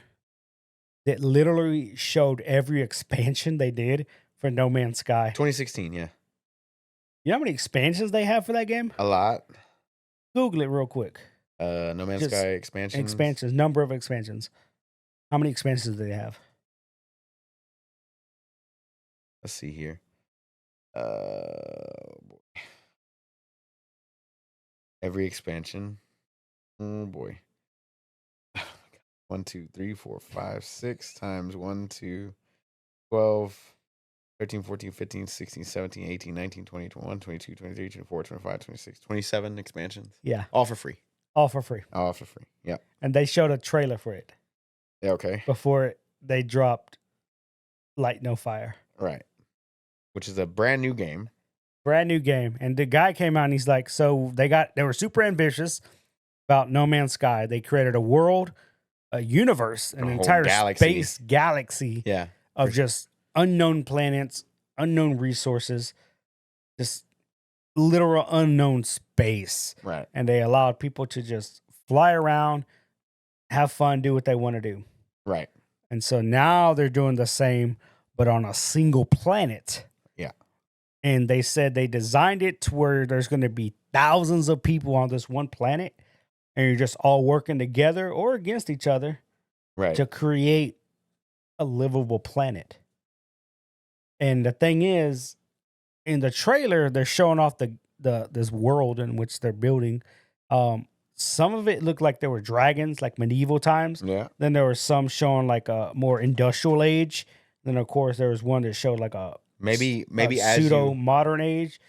that literally showed every expansion they did for No Man's Sky. 2016. Yeah, You know how many expansions they have for that game? a lot. Google it real quick. No Man's Just Sky expansion. Expansions, number of expansions. How many expansions do they have? Let's see here. Every expansion. Oh boy. 1, 2, 3, 4, 5, 6 times 1, 2, 12, 13, 14, 15, 16, 17, 18, 19, 20, 21, 22, 23, 24, 25, 26, 27 expansions. Yeah. All for free. All for free. All for free. Yeah. And they showed a trailer for it. Yeah, okay. Before they dropped Light No Fire. Right. Which is a brand new game. Brand new game. And the guy came out and he's like, so they were super ambitious about No Man's Sky. They created a world, a universe, an entire space galaxy of just unknown planets, unknown resources, just literal unknown space. Right. And they allowed people to just fly around, have fun, do what they want to do. Right. And so now they're doing the same, but on a single planet. Yeah. And they said they designed it to where there's going to be thousands of people on this one planet, and you're just all working together or against each other to create a livable planet. And the thing is, in the trailer, they're showing off this world in which they're building. Some of it looked like there were dragons, like medieval times. Yeah. Then there was some showing like a more industrial age. Then of course there was one that showed like a maybe a pseudo modern age.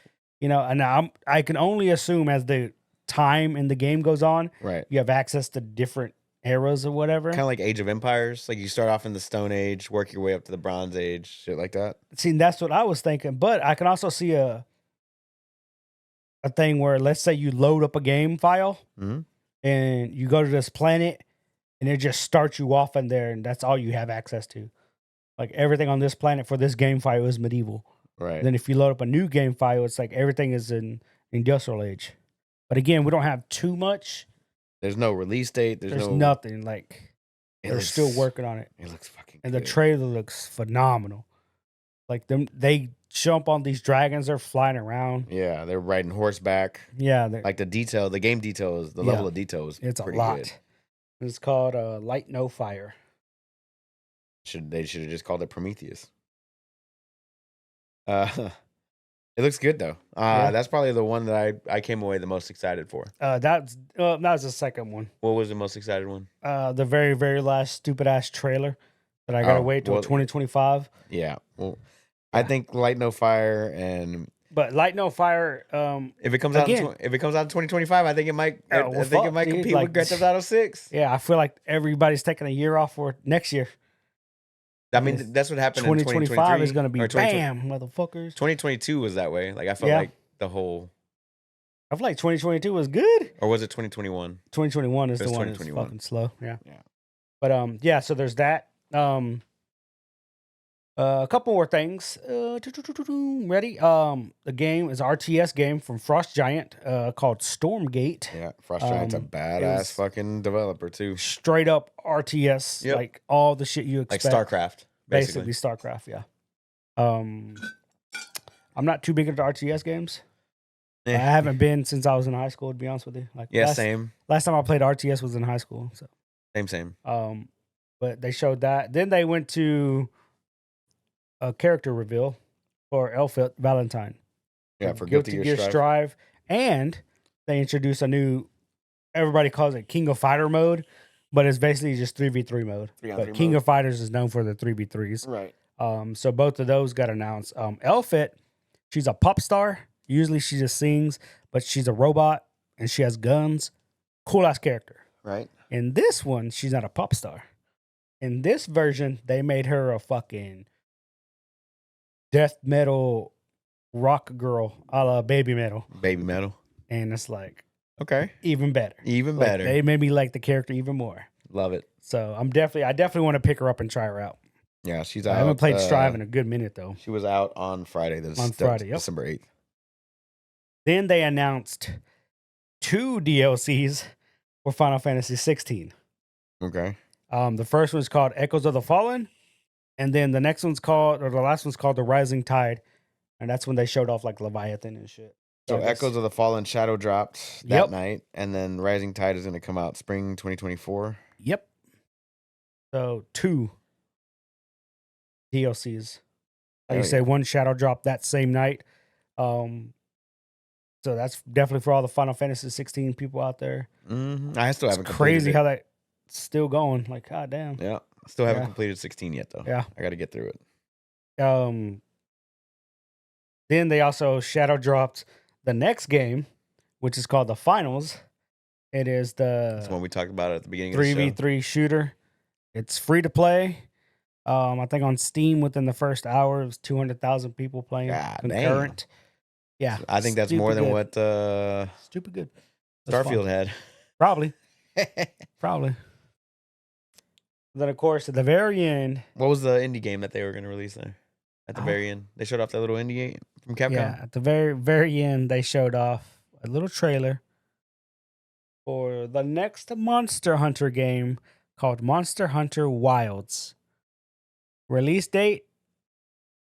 You know, and I can only assume as the time in the game goes on, right, you have access to different eras or whatever. Kind of like Age of Empires. Like you start off in the Stone Age, work your way up to the Bronze Age, shit like that. See, that's what I was thinking. But I can also see a thing where, let's say you load up a game file and you go to this planet and it just starts you off in there and that's all you have access to. Like everything on this planet for this game file is medieval. Right. Then if you load up a new game file, it's like everything is in industrial age. But again, we don't have too much. There's no release date. There's nothing. Like they're still working on it. It looks fucking and good. The trailer looks phenomenal. Like they jump on these dragons, they're flying around. Yeah, they're riding horseback. Yeah, like the game detail is the level of detail is it's pretty a lot. Good. It's called Light No Fire. They should have just called it Prometheus. It looks good though. That's probably the one that I came away the most excited for. That was the second one. What was the most excited one? The very, very last stupid ass trailer that I gotta wait till 2025. Yeah. Well, I think Light No Fire but Light No Fire. If it comes out in 2025, I think it might. I think it might compete with Grand Theft Auto 6. Yeah, I feel like everybody's taking a year off for nex year. I mean, that's what happened. 2025 is going to be bam, motherfuckers. 2022 was that way. Like I felt like the whole. I feel like 2022 was good. Or was it 2021? 2021 is the one that's fucking slow. Yeah. Yeah. But yeah. So there's that. A couple more things. Ready? The game is an RTS game from Frost Giant called Stormgate. Yeah, Frost Giant's a badass fucking developer too. Straight up RTS, like all the shit you expect. Like StarCraft, basically StarCraft. Yeah. I'm not too big into RTS games. I haven't been since I was in high school, to be honest with you. Like same. Last time I played RTS was in high school. So same. But they showed that. Then they went to a character reveal for Elfit Valentine. Yeah, for Guilty Gear Strive. And they introduced a new, everybody calls it King of Fighter mode, but it's basically just 3v3 mode. But King of Fighters is known for the 3v3s. Right. So both of those got announced. Elfit, she's a pop star. Usually she just sings, but she's a robot and she has guns. Cool ass character. Right. In this one, she's not a pop star. In this version, they made her a fucking death metal rock girl a la Baby Metal. Baby Metal. And it's like, okay, even better. Even better. They made me like the character even more. Love it. So I definitely want to pick her up and try her out. Yeah, she's out. I haven't played Strive in a good minute though. She was out on Friday. December 8th. Then they announced 2 DLCs for Final Fantasy 16. Okay. The first one's called Echoes of the Fallen. And then the last one's called The Rising Tide. And that's when they showed off like Leviathan and shit. So Echoes of the Fallen Shadow dropped that night. And then Rising Tide is going to come out spring 2024. Yep. So 2 DLCs. Like you say, one Shadow dropped that same night. So that's definitely for all the Final Fantasy 16 people out there. I still It's haven't crazy completed how it. that's still going. Like, god damn. Yeah, still haven't Yeah. completed 16 yet though. Yeah. I got to get through it. Then they also shadow dropped the next game, which is called the Finals. It is That's the the one we talked about at the beginning of the show. 3v3 shooter. It's free to play. I think on Steam within the first hour, it was 200,000 people playing God concurrent. Yeah, I think that's more than good. what Stupid good. That's Starfield fun. had. Probably. Then of course at the very end. What was the indie game that they were going to release there? At the very end, they showed off that little indie game from Capcom. Yeah, at the very end, they showed off a little trailer for the next Monster Hunter game called Monster Hunter Wilds. Release date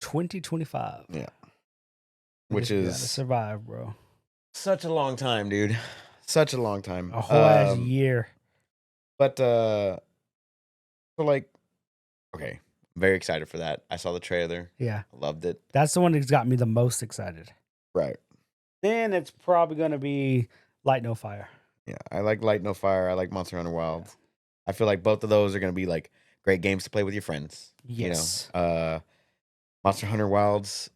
2025. Yeah. You Which just gotta is survive, bro. such a long time, dude. Such a long time. A whole ass year. But so like, okay, I'm very excited for that. I saw the trailer. Yeah. Loved it. That's the one that's got me the most excited. Right. Then it's probably gonna be Light No Fire. Yeah, I like Light No Fire. I like Monster Hunter Wilds. Yeah. I feel like both of those are gonna be like great games to play with your friends. Yes. You know, Monster Hunter Wilds.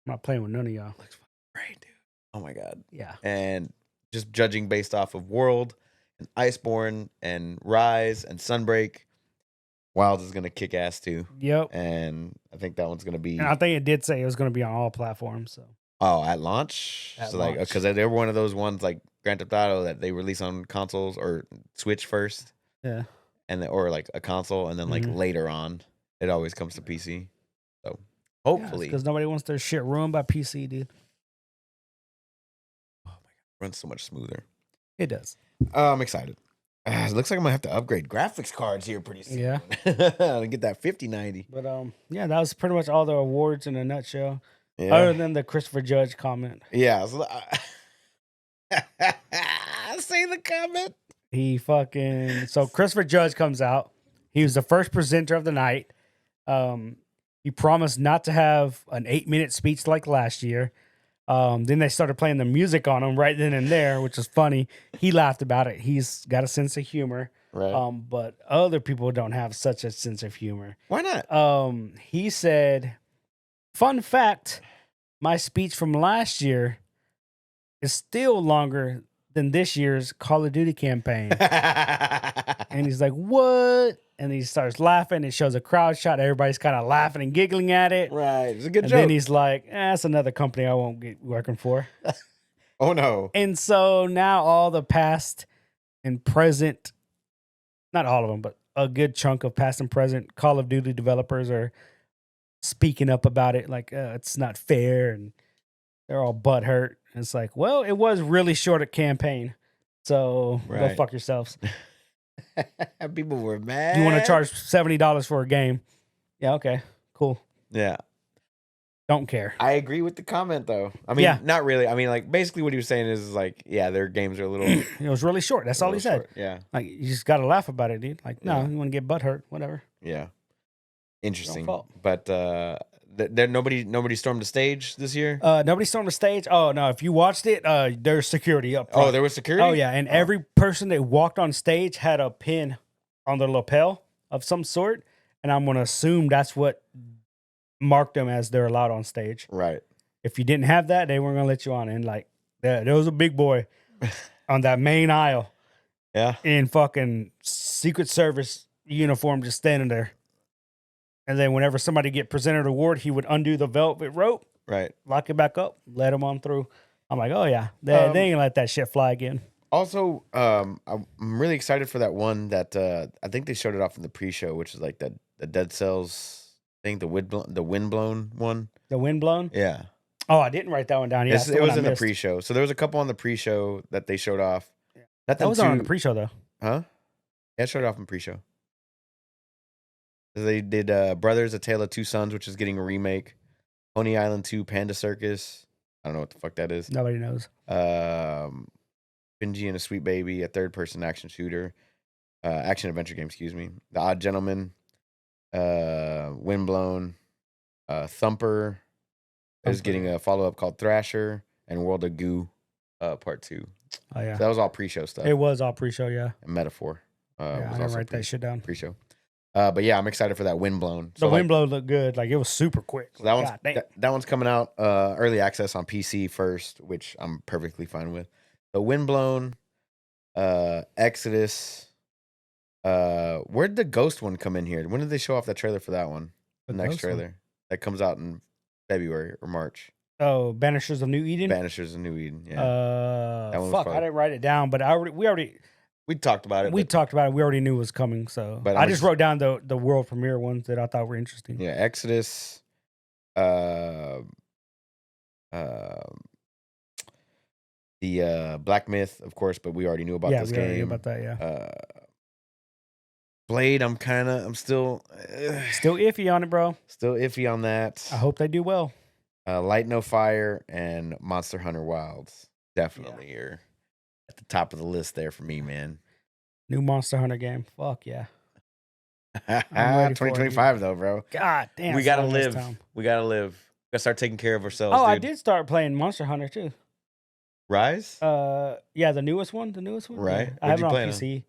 I'm not playing with none of y'all. Looks great, dude. Oh my god. Yeah. And just judging based off of World and Iceborne and Rise and Sunbreak, Wilds is gonna kick ass too. Yep. And I think that one's gonna be. And I think it did say it was gonna be on all platforms. So. Oh, at launch. At so launch. like, because they were one of those ones like Grand Theft Auto that they release on consoles or Switch first. Yeah. And or like a console, and then like later on, it always comes to PC. So hopefully, because nobody wants their shit ruined by PC, dude. Oh my god, it runs so much smoother. It does. I'm excited. It looks like I'm gonna have to upgrade graphics cards here pretty soon. Yeah, to get that 5090. But yeah, that was pretty much all the awards in a nutshell. Yeah. Other than the Christopher Judge comment. Yeah. So, say the comment. He so Christopher Judge comes out. He was the first presenter of the night. He promised not to have an 8-minute speech like last year. Then they started playing the music on him right then and there, which was funny. He laughed about it. He's got a sense of humor. Right. But other people don't have such a sense of humor. Why not? He said, fun fact, my speech from last year is still longer than this year's Call of Duty campaign. And he's like, what? And he starts laughing. It shows a crowd shot. Everybody's kind of laughing and giggling at it. Right. It's a good and joke. then he's like, that's another company I won't get working for. Oh, no. And so now all the past and present, not all of them, but a good chunk of past and present Call of Duty developers are speaking up about it. Like, it's not fair. And they're all butthurt. And it's like, well, it was really short a campaign. So go fuck yourselves. People were mad. You want to charge $70 for a game? Yeah, okay, cool. Yeah. Don't care. I agree with the comment, though. I mean, not really. I mean, like, basically what he was saying is, like, yeah, their games are a little... It was really short. That's all he said. Short. Yeah. Like, you just got to laugh about it, dude. Like, no, you want to get butthurt, whatever. Yeah. Interesting. But nobody stormed the stage this year? Nobody stormed the stage? Oh, no. If you watched it, there's security up front. Oh, there was security? Oh, yeah. And every person that walked on stage had a pin on their lapel of some sort. And I'm going to assume that's what marked them as they're allowed on stage. Right. If you didn't have that, they weren't going to let you on. And like, there was a big boy on that main aisle. Yeah. In fucking Secret Service uniform just standing there. And then whenever somebody get presented an award, he would undo the velvet rope. Right. Lock it back up. Let him on through. I'm like, oh, yeah. They ain't going to let that shit fly again. Also, I'm really excited for that one that I think they showed it off in the pre-show, which is like the Dead Cells thing, the windblown one. The windblown? Yeah. Oh, I didn't write that one down. Yeah, it was in the pre-show. So there was a couple on the pre-show that they showed off. That was on the pre-show, though. Huh? Yeah, it showed off in pre-show. They did Brothers, A Tale of Two Sons, which is getting a remake. Pony Island 2, Panda Circus. I don't know what the fuck that is. Nobody knows. Benji and a Sweet Baby, a third-person action shooter. Action adventure game, excuse me. The Odd Gentleman. Windblown. Thumper is getting a follow-up called Thrasher. And World of Goo. part 2. Oh yeah, So that was all pre-show stuff. it was all pre-show. Yeah, Metaphor. yeah. Was I didn't also write that shit down. pre-show. But yeah, I'm excited for that Windblown. The Windblown looked good. Like it was super quick. So that one's coming out early access on PC first, which I'm perfectly fine with. The Windblown, Exodus. Where did the Ghost one come in here? When did they show off that trailer for that one? The next trailer that comes out in February or March. Oh, Banishers of New Eden. Banishers of New Eden. Yeah. Fuck, I didn't write it down, but we talked about it. We talked about it. We already knew it was coming, so. But I just wrote down the world premiere ones that I thought were interesting. Yeah, Exodus. The Black Myth, of course, but we already knew about this game. Yeah, we knew about that. Yeah. Blade, I'm still iffy on it, bro. Still iffy on that. I hope they do well. Light No Fire and Monster Hunter Wilds definitely are at the top of the list there for me, man. New Monster Hunter game. Fuck yeah. 2025 though, bro. God damn. We gotta live. We gotta live. Gotta start taking care of ourselves. Oh, dude. I did start playing Monster Hunter too. Rise? Yeah, the newest one. Right. Yeah. I have it on PC.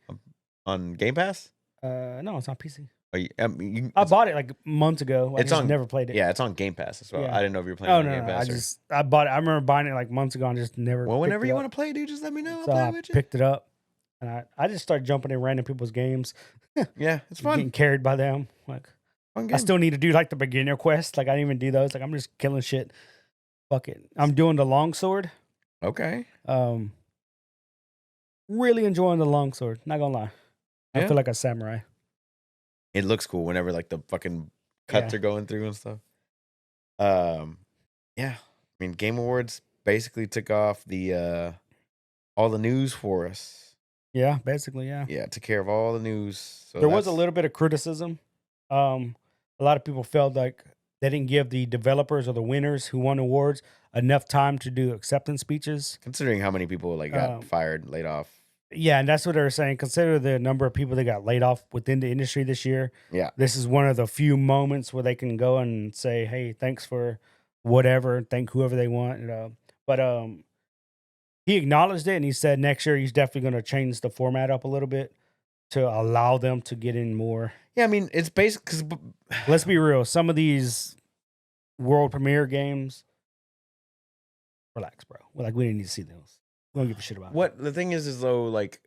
On Game Pass? No, it's on PC. I bought it like months ago. Never played it. Yeah, it's on Game Pass as well. Yeah. I didn't know if you were playing on Game Pass. I bought it. I remember buying it like months ago and just never. Well, whenever you want to play, dude, just let me know. I'll play with you. Picked it up, and I just started jumping in random people's games. Yeah, it's fun. Getting carried by them. Like, I still need to do like the beginner quest. Like, I didn't even do those. Like, I'm just killing shit. Fuck it. I'm doing the longsword. Okay. Really enjoying the longsword. Not gonna lie. I feel like a samurai. It looks cool whenever like the fucking cuts are going through and stuff. Yeah. I mean, Game Awards basically took off the all the news for us. Yeah, basically, yeah. Yeah, took care of all the news. So there was a little bit of criticism. A lot of people felt like they didn't give the developers or the winners who won awards enough time to do acceptance speeches. Considering how many people like got fired, laid off. Yeah, and that's what they were saying. Consider the number of people that got laid off within the industry this year. Yeah. This is one of the few moments where they can go and say, hey, thanks for whatever. Thank whoever they want. But he acknowledged it, and he said next year he's definitely going to change the format up a little bit to allow them to get in more. Yeah, I mean, it's basic because let's be real. Some of these world premiere games, relax, bro. Like, we didn't need to see those. We don't give a shit about what the thing is though, like,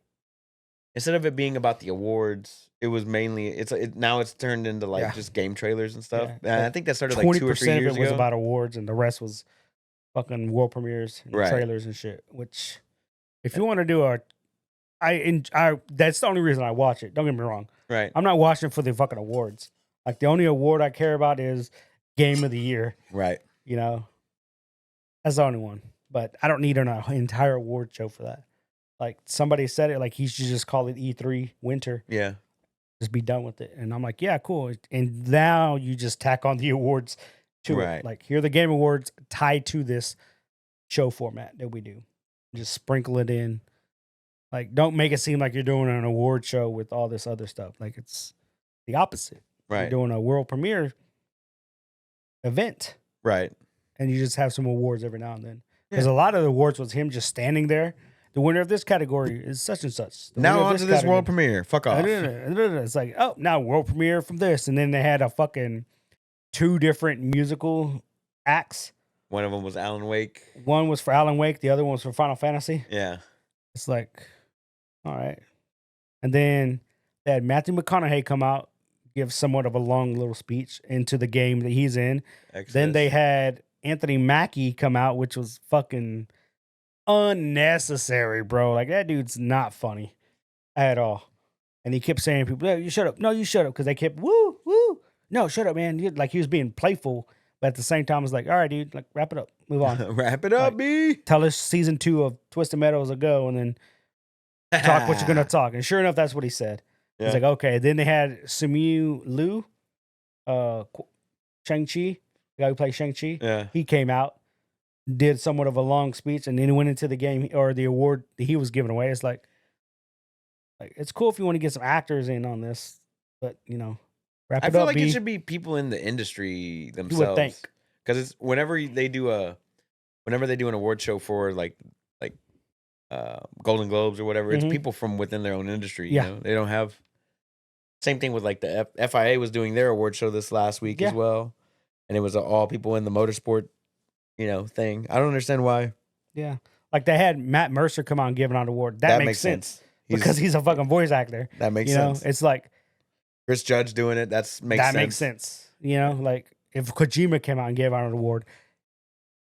instead of it being about the awards, it was mainly now it's turned into like just game trailers and stuff. Yeah. And I think that started like 2 or 3 years ago. 20% of it was about awards, and the rest was fucking world premieres and trailers and shit. Which, if you want to do that's the only reason I watch it. Don't get me wrong. Right. I'm not watching for the fucking awards. Like, the only award I care about is Game of the Year. Right. You know, that's the only one. But I don't need an entire award show for that. Like, somebody said it, like, he should just call it E3 Winter. Yeah. Just be done with it. And I'm like, yeah, cool. And now you just tack on the awards to it. Like, here are the Game Awards tied to this show format that we do. Just sprinkle it in. Like, don't make it seem like you're doing an award show with all this other stuff. Like, it's the opposite. Right. You're doing a world premiere event. Right. And you just have some awards every now and then. Because a lot of the awards was him just standing there. The winner of this category is such and such. Now on to this world premiere. Fuck off. It's like, oh, now world premiere from this. And then they had a fucking 2 different musical acts. One of them was Alan Wake. One was for Alan Wake. The other one was for Final Fantasy. Yeah. It's like, all right. And then they had Matthew McConaughey come out, give somewhat of a long little speech into the game that he's in. Exodus. Then they had Anthony Mackie come out, which was fucking unnecessary, bro. Like, that dude's not funny at all. And he kept saying to people, you shut up. No, you shut up. Because they kept, woo, woo. No, shut up, man. Like, he was being playful. But at the same time, it's like, all right, dude, like, wrap it up. Move on. Wrap it up, B. Tell us season 2 of Twisted Metal a go, and then talk what you're going to talk. And sure enough, that's what he said. Yeah. He's like, okay. Then they had Simu Liu, Shang-Chi. The guy who played Shang-Chi, he came out, did somewhat of a long speech, and then he went into the game or the award that he was giving away. It's like it's cool if you want to get some actors in on this, but wrap it up. I feel like it should be people in the industry themselves. You would think, because it's whenever they do an award show for like Golden Globes or whatever. It's people from within their own industry. You know, they don't have. Same thing with like the FIA was doing their award show this last week as well, and it was all people in the motorsport, thing. I don't understand why. Yeah, like they had Matt Mercer come on giving out an award. That makes sense because he's a fucking voice actor. That makes sense. It's like Chris Judge doing it. That makes sense. Like if Kojima came out and gave out an award,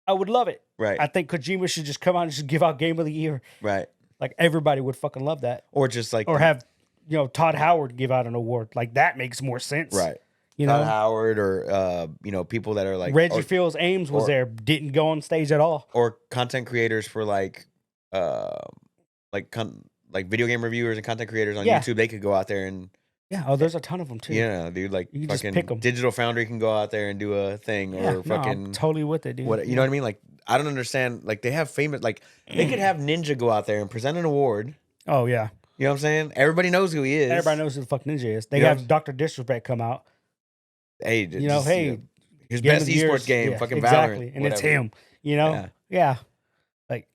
I would love it. Right. I think Kojima should just come out and just give out Game of the Year. Right. Like everybody would fucking love that. Or just like have Todd Howard give out an award. Like that makes more sense. Right. Todd Howard or people that are like Reggie Fields Ames was there, didn't go on stage at all. Or content creators for like video game reviewers and content creators on YouTube, they could go out there and there's a ton of them too. Yeah, dude, like you fucking just pick them. Digital Foundry can go out there and do a thing or fucking I'm totally with it, dude. You know what I mean? Like I don't understand. Like they have famous they could have Ninja go out there and present an award. Oh yeah. You know what I'm saying? Everybody knows who he is. Everybody knows who the fuck Ninja is. They have Dr. Disrespect come out. Hey, his Game best esports game, fucking exactly. Valorant. And it's him. Yeah. Like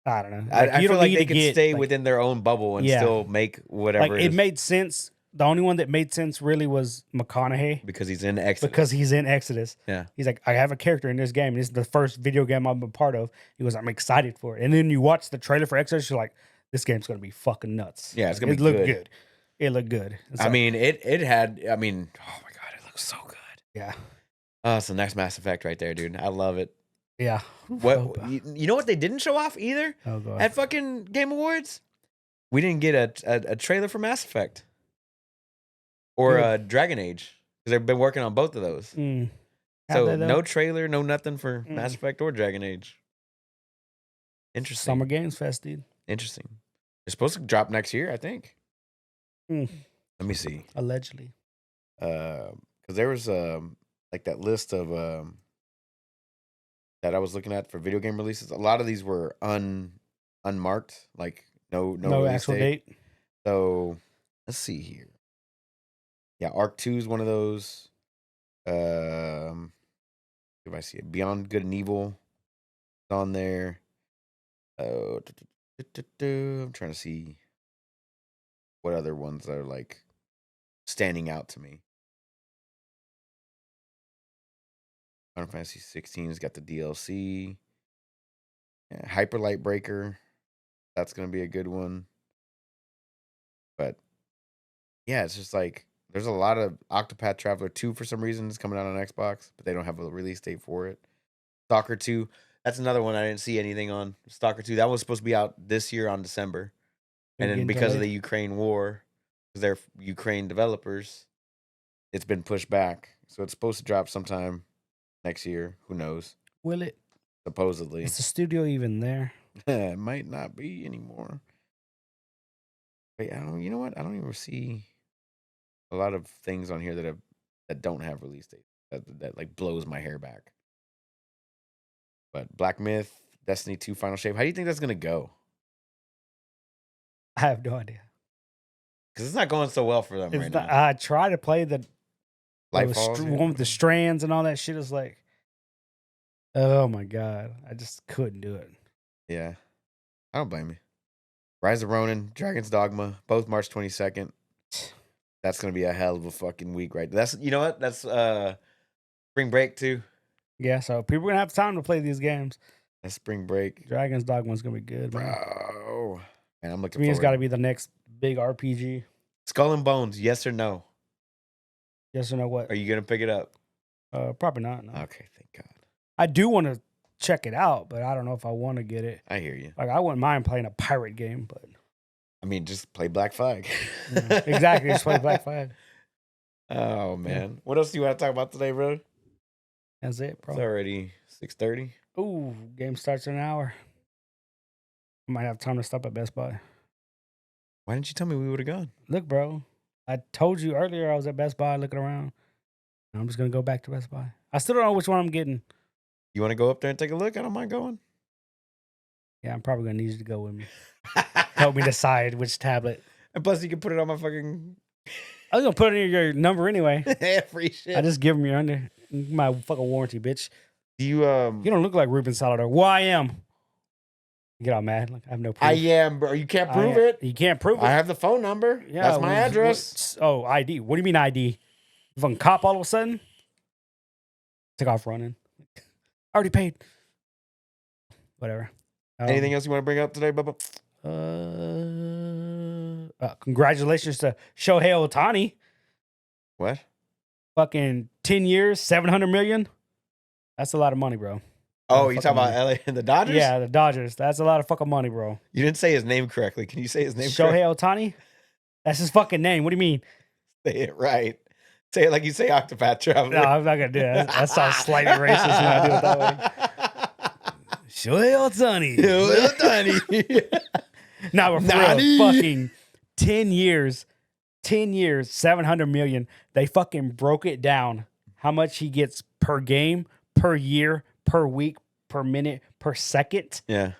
I don't know. Like, I feel like they could stay within their own bubble and still make whatever. Like it made sense. The only one that made sense really was McConaughey. Because he's in Exodus. Yeah. He's like, I have a character in this game. And this is the first video game I've been part of. He goes, I'm excited for it. And then you watch the trailer for Exodus, you're like, this game's going to be fucking nuts. Yeah, it's going to be good. It looked good. I mean, it had, oh my God, it looks so good. Yeah. Oh, it's the next Mass Effect right there, dude. I love it. Yeah. You know what they didn't show off either? Oh, God. At fucking Game Awards? We didn't get a trailer for Mass Effect. Or Dragon Age. Because they've been working on both of those. So no trailer, no nothing for Mass Effect or Dragon Age. Interesting. Summer Games Fest, dude. Interesting. They're supposed to drop next year, I think. Let me see. Allegedly. Because there was like that list of that I was looking at for video game releases. A lot of these were unmarked, like no actual date. So let's see here. Yeah, Arc 2 is one of those. If I see it, Beyond Good and Evil is on there. I'm trying to see what other ones are like standing out to me. Final Fantasy 16 has got the DLC. Yeah, Hyper Light Breaker. That's going to be a good one. But yeah, it's just like there's a lot of Octopath Traveler 2 for some reason is coming out on Xbox, but they don't have a release date for it. Stalker 2. That's another one I didn't see anything on. Stalker 2. That was supposed to be out this year on December. And then because of the Ukraine war, because they're Ukraine developers, it's been pushed back. So it's supposed to drop sometime next year. Who knows? Will it? Supposedly. Is the studio even there? It might not be anymore. Wait, you know what? I don't even see a lot of things on here that don't have release dates. That like blows my hair back. But Black Myth, Destiny 2 Final Shape. How do you think that's gonna go? I have no idea. Because it's not going so well for them right now. I try to play the one with the strands and all that shit. Is like, oh my God, I just couldn't do it. Yeah, I don't blame you. Rise of Ronin, Dragon's Dogma, both March 22nd. That's gonna be a hell of a fucking week, right? You know what? That's spring break too. Yeah, so people are gonna have time to play these games. That's spring break. Dragon's Dogma's gonna be good, man. Bro. And I'm looking to me, forward. it's got to be the next big RPG. Skull and Bones, yes or no? Yes or no what? Are you going to pick it up? Probably not. No. Okay, thank God. I do want to check it out, but I don't know if I want to get it. I hear you. Like, I wouldn't mind playing a pirate game, but... I mean, just play Black Flag. Exactly, just play Black Flag. Oh, man. What else do you want to talk about today, bro? That's it, bro. It's already 6:30. Ooh, game starts in an hour. I might have time to stop at Best Buy. Why didn't you tell me we would have gone? Look, bro, I told you earlier I was at Best Buy looking around. I'm just going to go back to Best Buy. I still don't know which one I'm getting. You want to go up there and take a look? I don't mind going. Yeah, I'm probably going to need you to go with me. Help me decide which tablet. And plus, you can put it on my fucking... I was going to put it in your number anyway. Yeah, free shit. I just give them your under. My fucking warranty, bitch. Do you... You don't look like Ruben Salador. Well, I am. You get all mad. Like, I have no proof. I am, bro. You can't prove it. You can't prove it. I have the phone number. Yeah, That's my address. ID. What do you mean ID? You fucking cop all of a sudden? Took off running. Already paid. Whatever. Anything else you want to bring up today, Bubba? Congratulations to Shohei Ohtani. What? Fucking 10 years, 700 million. That's a lot of money, bro. Oh, you talking about LA and the Dodgers? Yeah, the Dodgers. That's a lot of fucking money, bro. You didn't say his name correctly. Can you say his name Shohei correctly? Ohtani? That's his fucking name. What do you mean? Say it right. Say it like you say Octopath Traveler. No, I'm not going to do that. That sounds slightly racist when I do it that way. Shohei Ohtani. Shohei Ohtani. Now we're for real, fucking 10 years, 700 million. They fucking broke it down how much he gets per game, per year, per week, per minute, per second. Yeah.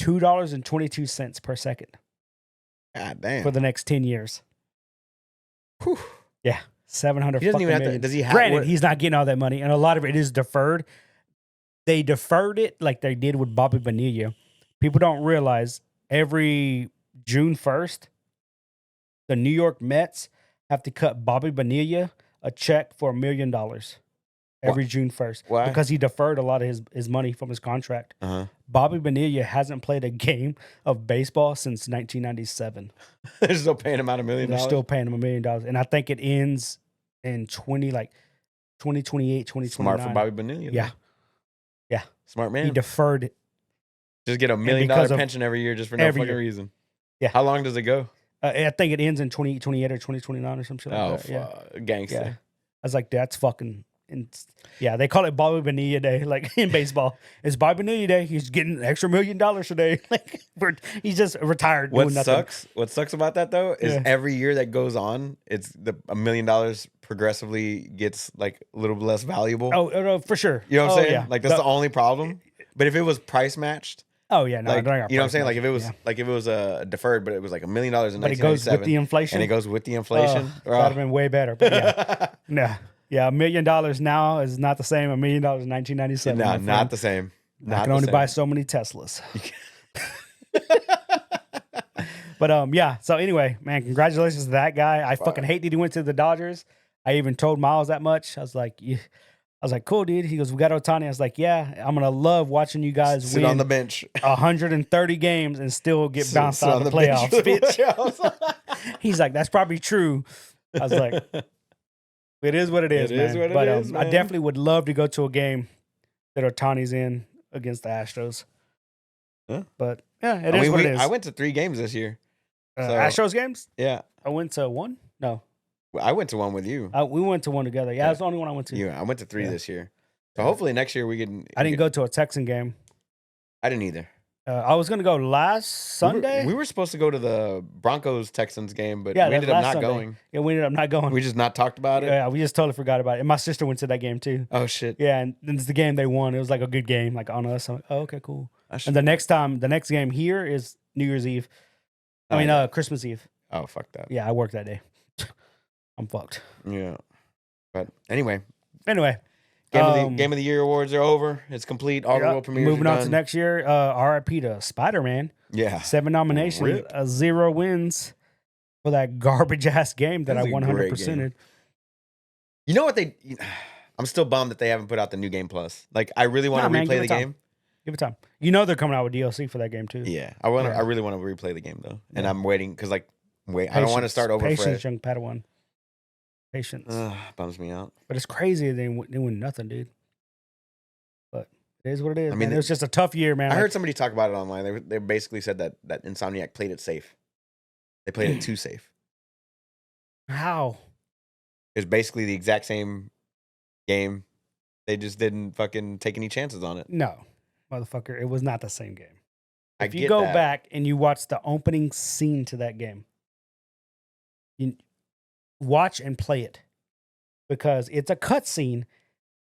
$2.22 per second. God damn. For the next 10 years. Whew. Yeah. 700 he doesn't fucking even have million. to, does he have Granted, he's not getting all that money, and a lot of it is deferred. They deferred it like they did with Bobby Bonilla. People don't realize every June 1st, the New York Mets have to cut Bobby Bonilla a check for $1 million every June 1st. Why? Because he deferred a lot of his money from his contract. Uh-huh. Bobby Bonilla hasn't played a game of baseball since 1997. They're still paying him out $1 million? They're still paying him $1 million. And I think it ends in 2028, 2029. Smart for Bobby Bonilla. Yeah. Yeah. Smart man. He deferred it. Just get $1 million pension every year just for no fucking reason. Yeah. How long does it go? I think it ends in 2028 or 2029 or some shit like that. Yeah. Gangster. Yeah. I was like, that's fucking... yeah, they call it Bobby Bonilla Day, like in baseball. It's Bobby Bonilla Day. He's getting an extra $1 million today. Like he's just retired. What sucks about that though is every year that goes on, it's $1 million progressively gets like a little less valuable. Oh, for sure. You know what I'm saying? Yeah. Like that's the only problem. But if it was price matched. Oh yeah, no, like, you know what I'm saying? Like if it was deferred, but it was like $1 million in 1997. But it goes with the inflation. And it goes with the inflation. That'd have been way better. But yeah, no. Yeah, $1 million now is not the same. $1 million in 1997. No, not the same. I can only buy so many Teslas. But yeah. So anyway, man, congratulations to that guy. I fucking hate that he went to the Dodgers. I even told Miles that much. I was like, cool, dude. He goes, we got Ohtani. I was like, yeah, I'm gonna love watching you guys sit on the bench 130 games and still get bounced out of the playoffs, bitch. He's like, that's probably true. I was like. It is what it is, man. But I definitely would love to go to a game that Ohtani's in against the Astros. Huh? But yeah, it is what it is. I went to 3 games this year. Astros games? Yeah. I went to 1? No. I went to 1 with you. We went to 1 together. Yeah, that's the only one I went to. Yeah, I went to 3 this year. So hopefully next year we can. I didn't go to a Texan game. I didn't either. I was going to go last Sunday. We were supposed to go to the Broncos-Texans game, but we ended up not going. Yeah, we ended up not going. We just not talked about it? Yeah, we just totally forgot about it. And my sister went to that game, too. Oh, shit. Yeah, and it's the game they won. It was like a good game, like on us. I'm like, oh, okay, cool. And the next game here is New Year's Eve. Christmas Eve. Oh, fuck that. Yeah, I work that day. I'm fucked. Yeah. But anyway. Game of the Year awards are over. It's complete. All the world premieres moving on to next year. RIP to Spider-Man. Yeah. 7 nominations, 0 wins for that garbage ass game that I 100%ed. You know what I'm still bummed that they haven't put out the new game plus. Like I really want to replay the game. Give it time. You know they're coming out with DLC for that game too. Yeah. I really want to replay the game though. And I'm waiting because I don't want to start over. Patience, young Padawan. Patience. Bums me out. But it's crazy they win nothing, dude. But it is what it is. I mean, it was just a tough year, man. I heard somebody talk about it online. They basically said that Insomniac played it safe. They played it too safe. How? It was basically the exact same game. They just didn't fucking take any chances on it. No, motherfucker. It was not the same game. If you go back and you watch the opening scene to that game, you watch and play it because it's a cutscene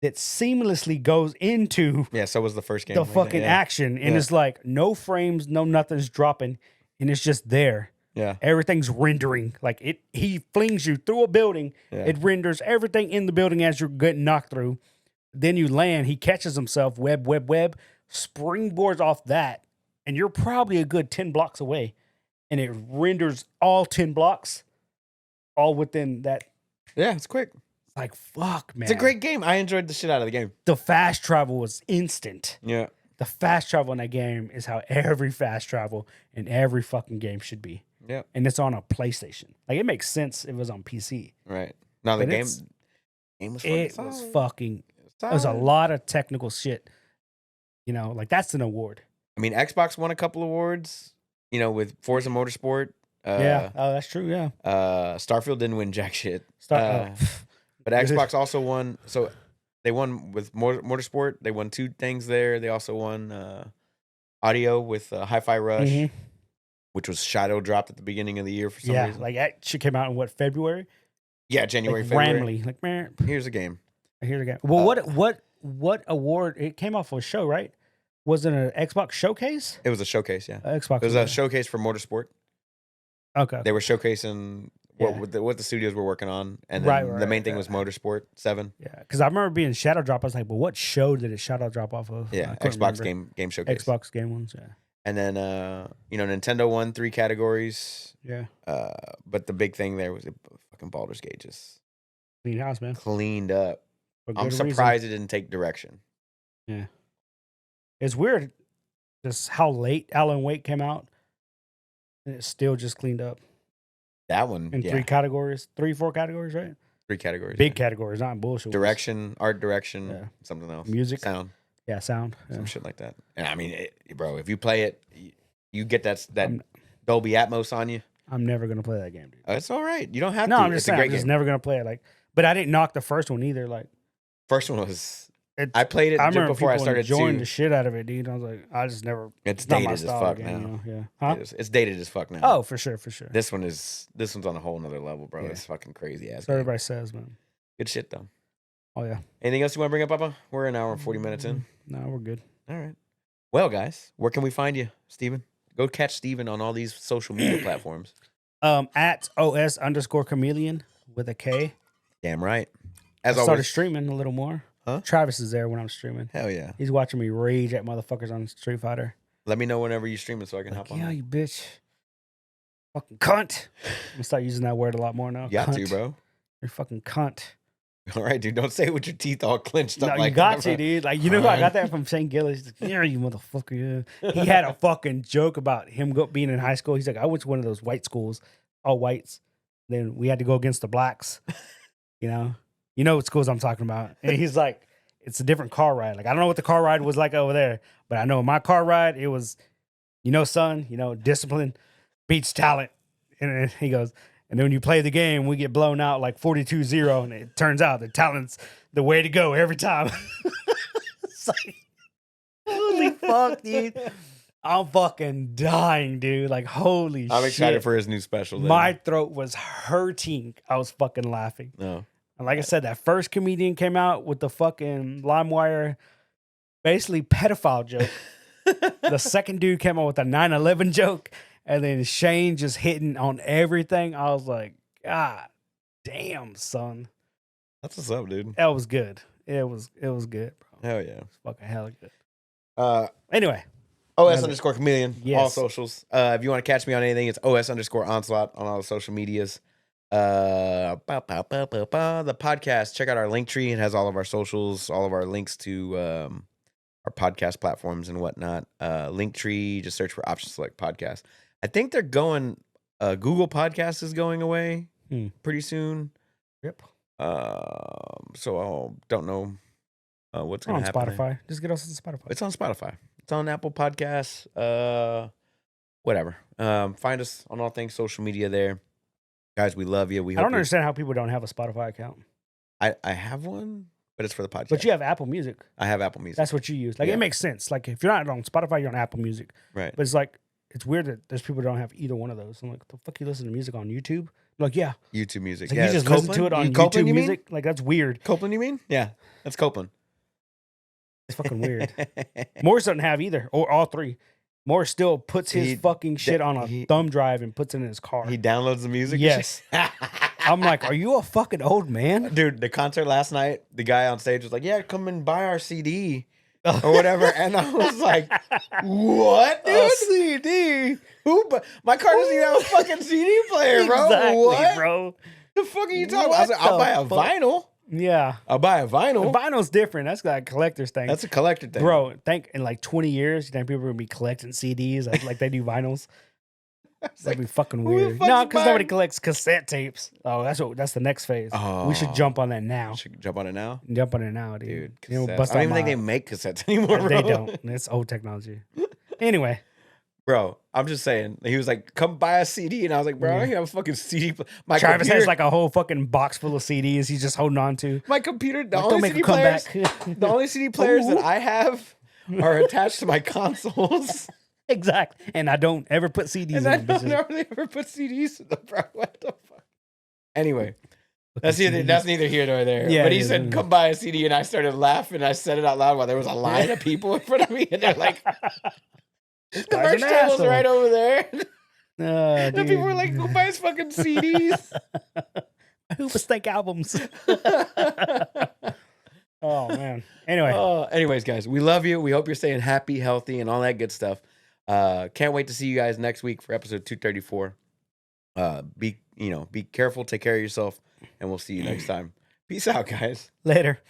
that seamlessly goes into so was the first game. The fucking action. And it's like no frames, no nothing's dropping. And it's just there. Yeah. Everything's rendering. Like he flings you through a building. Yeah. It renders everything in the building as you're getting knocked through. Then you land. He catches himself, web, springboards off that and you're probably a good 10 blocks away, and it renders all 10 blocks all within that. Yeah, it's quick. Like, fuck, man. It's a great game. I enjoyed the shit out of the game. The fast travel was instant. Yeah. The fast travel in that game is how every fast travel in every fucking game should be. Yeah. And it's on a PlayStation. Like, it makes sense if it was on PC. Right. No, the game was fucking It solid. was fucking... Solid. There's a lot of technical shit. You know, like, that's an award. I mean, Xbox won a couple awards, you know, with Forza Motorsport. Yeah. Oh, that's true, yeah. Starfield didn't win jack shit. But Xbox also won. So they won with Motorsport. They won 2 things there. They also won audio with Hi-Fi Rush, which was shadow dropped at the beginning of the year for some reason. Like that shit came out in what, February? Yeah, January, like, February. Randomly. Like, man. Here's a game. Here's a game. Well, what award? It came off of a show, right? Was it an Xbox showcase? It was a showcase, yeah. Xbox. It was a showcase for Motorsport. Okay. They were showcasing what the studios were working on, and then the main thing was Motorsport 7. Yeah, because I remember being shadow drop. I was like, "But what show did it shadow drop off of?" Yeah, Xbox game showcase. Xbox game ones. Yeah. And then you know, Nintendo won 3 categories. Yeah. But the big thing there was fucking Baldur's Gate just Clean house, man. cleaned up. For I'm good surprised reason. it didn't take direction. Yeah. It's weird, just how late Alan Wake came out, and it's still just cleaned up That one in 3 categories, 4 categories, right? 3 categories. Big categories, not bullshit. Direction, art direction, something else. Music. Sound. Yeah, sound. Some shit like that. And I mean, bro, if you play it, you get that Dolby Atmos on you. I'm never gonna play that game, dude. It's all right. You don't have No, to. I'm just saying, I'm just never gonna play it. Like, but I didn't knock the first one either. Like, first one was. I played it just before I started enjoying the shit out of it, dude. I was like, I just never. It's dated as fuck now. You know? Yeah, huh? It's dated as fuck now. Oh, for sure. This one's on a whole nother level, bro. Yeah. It's fucking crazy ass. So everybody says, man. Good shit though. Oh yeah. Anything else you want to bring up, Papa? We're an hour and 40 minutes in. No, we're good. All right. Well, guys, where can we find you, Steven? Go catch Steven on all these social media platforms. At OS_chameleon with a K. Damn right. I started streaming a little more. Huh? Travis is there when I'm streaming. Hell yeah. He's watching me rage at motherfuckers on Street Fighter. Let me know whenever you're streaming so I can hop on. Yeah, you bitch. Fucking cunt. I'm gonna start using that word a lot more now. You got cunt. to, bro. You're fucking cunt. All right, dude. Don't say it with your teeth all clenched up. No, like you got that, to, bro. dude. Like, you know, I got that from Shane Gillis. He's like, yeah, you motherfucker. Yeah. He had a fucking joke about him being in high school. He's like, I went to one of those white schools, all whites. Then we had to go against the blacks. You know what schools I'm talking about. And he's like, it's a different car ride. Like, I don't know what the car ride was like over there, but I know my car ride, it was, son, discipline beats talent. And then he goes, and then when you play the game, we get blown out like 42-0, and it turns out the talent's the way to go every time. It's like, holy fuck, dude. I'm fucking dying, dude. Like, holy shit. I'm excited for his new special. My throat was hurting. I was fucking laughing. No. And like I said, that first comedian came out with the fucking LimeWire, basically pedophile joke. The second dude came out with a 9/11 joke. And then Shane just hitting on everything. I was like, God damn, son. That's what's up, dude. That was good. It was good, bro. Hell yeah. It was fucking hella good. Anyway. OS_chameleon. Yes. All socials. If you want to catch me on anything, it's OS_onslaught on all the social medias. The podcast. Check out our link tree. It has all of our socials, all of our links to our podcast platforms and whatnot. Link tree. Just search for Option Select Podcast. I think they're going. Google Podcast is going away pretty soon. Yep. So I don't know what's going to happen. On Spotify. There. Just get us on Spotify. It's on Spotify. It's on Apple Podcasts. Whatever. Find us on all things social media there. Guys, we love you. I don't understand how people don't have a Spotify account. I have one, but it's for the podcast. But you have Apple Music. I have Apple Music. That's what you use. Like, Yeah. It makes sense. Like, if you're not on Spotify, you're on Apple Music. Right. But it's like, it's weird that there's people who don't have either one of those. I'm like, the fuck you listen to music on YouTube? Like, yeah. YouTube Music. Like, yeah, you just Copeland? listen to it on Copeland, YouTube you mean? Music? Like, that's weird. Copeland, you mean? Yeah, that's Copeland. It's fucking weird. Morris doesn't have either, or all three. Morris still puts his fucking shit on a thumb drive and puts it in his car. He downloads the music? Yes. I'm like, are you a fucking old man? Dude, the concert last night, the guy on stage was like, yeah, come and buy our CD. or whatever. And I was like, what, dude? A CD. Who? But my car doesn't even have a fucking CD player, bro. Exactly, What? bro. The fuck are you talking about? I was like, I'll buy a vinyl. Yeah. I'll buy a vinyl. Vinyl's different. That's like a collector's thing. That's a collector thing. Bro, think in like 20 years, you think people are going to be collecting CDs like they do vinyls? That'd be fucking who the weird. fuck's No, because nobody buying- collects cassette tapes. Oh, that's the next phase. We should Oh. jump on that now. Should jump on it now? Jump on it now, dude. Dude, You know, cassettes. bust I don't out even think my- they make cassettes anymore, bro. They don't. It's old technology. Anyway, Bro, I'm just saying. He was like, come buy a CD. And I was like, bro, I don't have a fucking CD. My Travis computer, has like a whole fucking box full of CDs he's just holding on to. my computer, the Like, only don't make CD a comeback. players, the only CD players that Ooh. I have are attached to my consoles. Exactly. And I don't ever put CDs And in I them. don't bitches. really ever put CDs in the bro. What the fuck? Anyway, Put that's the neither, CDs. that's neither here nor there. Yeah, but it he is, said, it is. come buy a CD. And I started laughing. And I said it out loud while there was a line of people in front of me. And they're like, This the guy's merch an table's asshole. right over there. Oh, And people were like, go buy his fucking CDs. Hoopa Stank albums. Oh, man. Anyway. Anyways, guys, we love you. We hope you're staying happy, healthy, and all that good stuff. Can't wait to see you guys next week for episode 234. Be careful, take care of yourself, and we'll see you next time. Peace out, guys. Later.